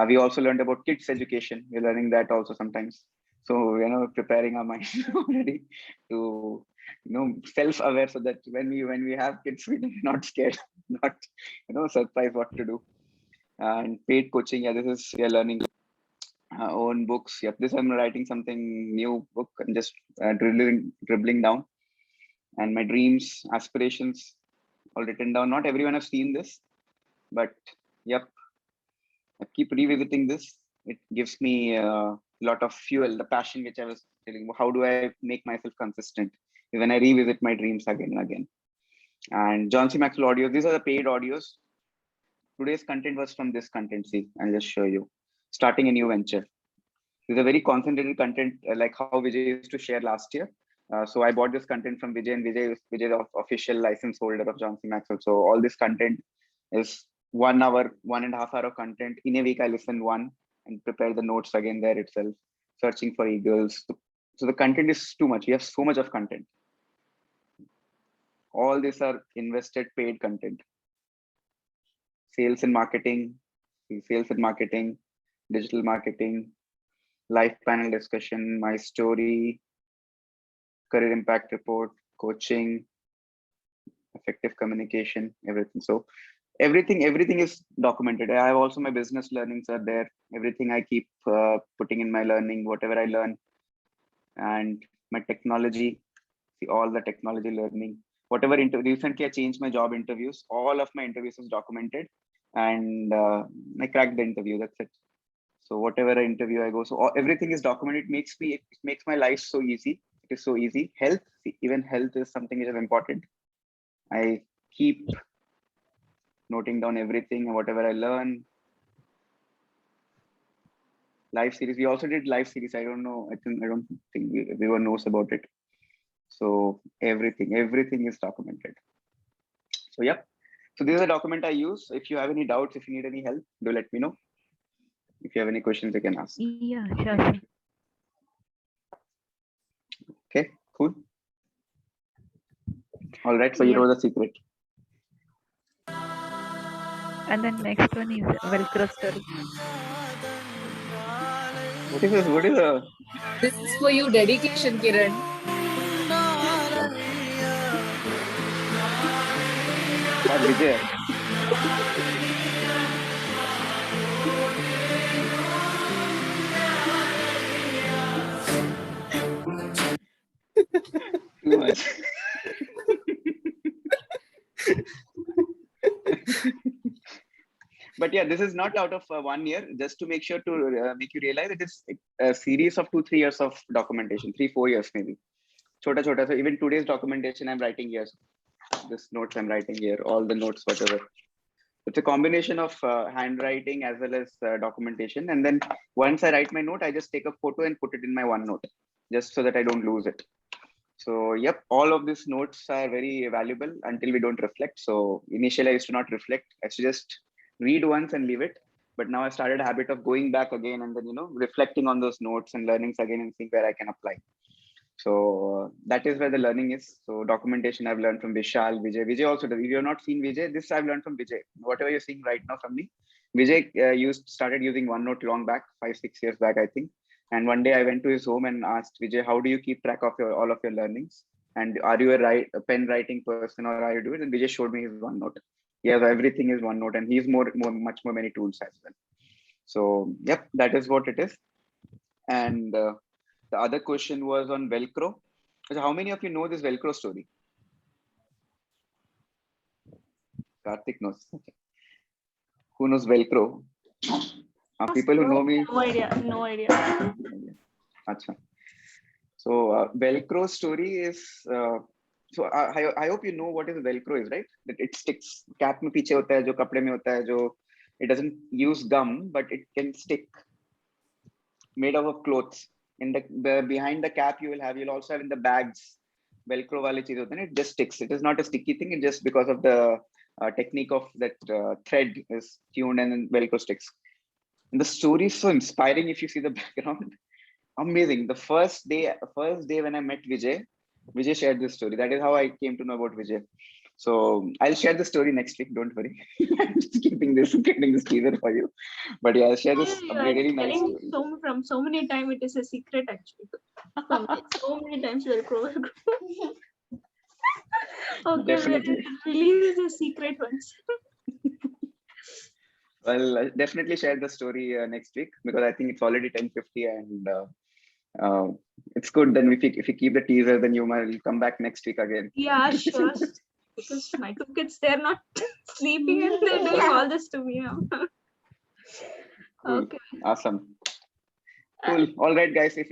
We also learned about kids education. We're learning that also sometimes. So, preparing our mind already to, self-aware, so that when we have kids, we're not scared, not, surprised what to do. And paid coaching. Yeah, we are learning own books. Yep, this I'm writing something new book and just dribbling down. And my dreams, aspirations, all written down. Not everyone has seen this, but yep. I keep revisiting this. It gives me a lot of fuel, the passion which I was telling. How do I make myself consistent when I revisit my dreams again and again? And John C. Maxwell audios, these are the paid audios. Today's content was from this content. See, I'll just show you. Starting a new venture. This is a very concentrated content, like how Vijay used to share last year. So I bought this content from Vijay, and Vijay is the official license holder of John C. Maxwell. So all this content is 1 hour, 1.5 hour of content. In a week, I listen one and prepare the notes again there itself, searching for eagles. So the content is too much. We have so much of content. All these are invested paid content. Sales and marketing, digital marketing, live panel discussion, my story, career impact report, coaching, effective communication, everything. So everything is documented. I have also my business learnings are there. Everything I keep putting in my learning, whatever I learn. And my technology, see all the technology learning. Whatever recently I changed my job interviews. All of my interviews is documented, and I cracked the interview. That's it. So whatever interview I go, so everything is documented. It makes my life so easy. It is so easy. Health, even health is something which is important. I keep noting down everything and whatever I learn. Live series. We also did live series. I don't know. I don't think everyone knows about it. So everything is documented. So yeah. So this is a document I use. If you have any doubts, if you need any help, do let me know. If you have any questions, you can ask. Yeah, sure. Okay, cool. All right. So you know the secret. And then next one is Velcro story. What is this? What is a? This is for you, dedication, Kiran. Vijay. Too much. But yeah, this is not out of 1 year. Just to make sure to make you realize, it is a series of 2-3 years of documentation, 3-4 years maybe. Chota chota. So even today's documentation I'm writing here. This notes I'm writing here, all the notes, whatever. It's a combination of handwriting as well as documentation. And then once I write my note, I just take a photo and put it in my OneNote, just so that I don't lose it. So yep, all of these notes are very valuable until we don't reflect. So initially I used to not reflect. I used to just read once and leave it. But now I started a habit of going back again and then, reflecting on those notes and learnings again and seeing where I can apply. So that is where the learning is. So documentation I've learned from Vishal, Vijay. Vijay also does. If you have not seen Vijay, this I've learned from Vijay. Whatever you're seeing right now from me, Vijay started using OneNote long back, 5-6 years back, I think. And one day I went to his home and asked Vijay, how do you keep track of all of your learnings? And are you a pen writing person or are you doing it? And Vijay showed me his OneNote. Yes, everything is OneNote, and he's much more many tools as well. So yep, that is what it is. And the other question was on Velcro. So how many of you know this Velcro story? Karthik knows. Who knows Velcro? People who know me. No idea. No idea. Achha. So Velcro story is. So I hope you know what is Velcro is, right? That it sticks. Cap में पीछे होता है, जो कपड़े में होता है, जो it doesn't use gum, but it can stick. Made out of clothes. In the behind the cap, you'll also have in the bags Velcro wale cheez hote hain. It just sticks. It is not a sticky thing. It just because of the technique of that thread is tuned and then Velcro sticks. And the story is so inspiring if you see the background. Amazing. The first day when I met Vijay shared this story. That is how I came to know about Vijay. So I'll share the story next week. Don't worry. I'm just getting this teaser for you. But yeah, I'll share this really nice story. From so many times, it is a secret actually. So many times Velcro. Okay, Definitely. release the secret ones. Well, I'll definitely share the story next week because I think it's already 10:50 and it's good. Then if you keep the teaser, then you might come back next week again. Yeah, sure. Because my two kids, they're not sleeping and they're doing all this to me now. Cool. Okay. Awesome. Cool. All right, guys. If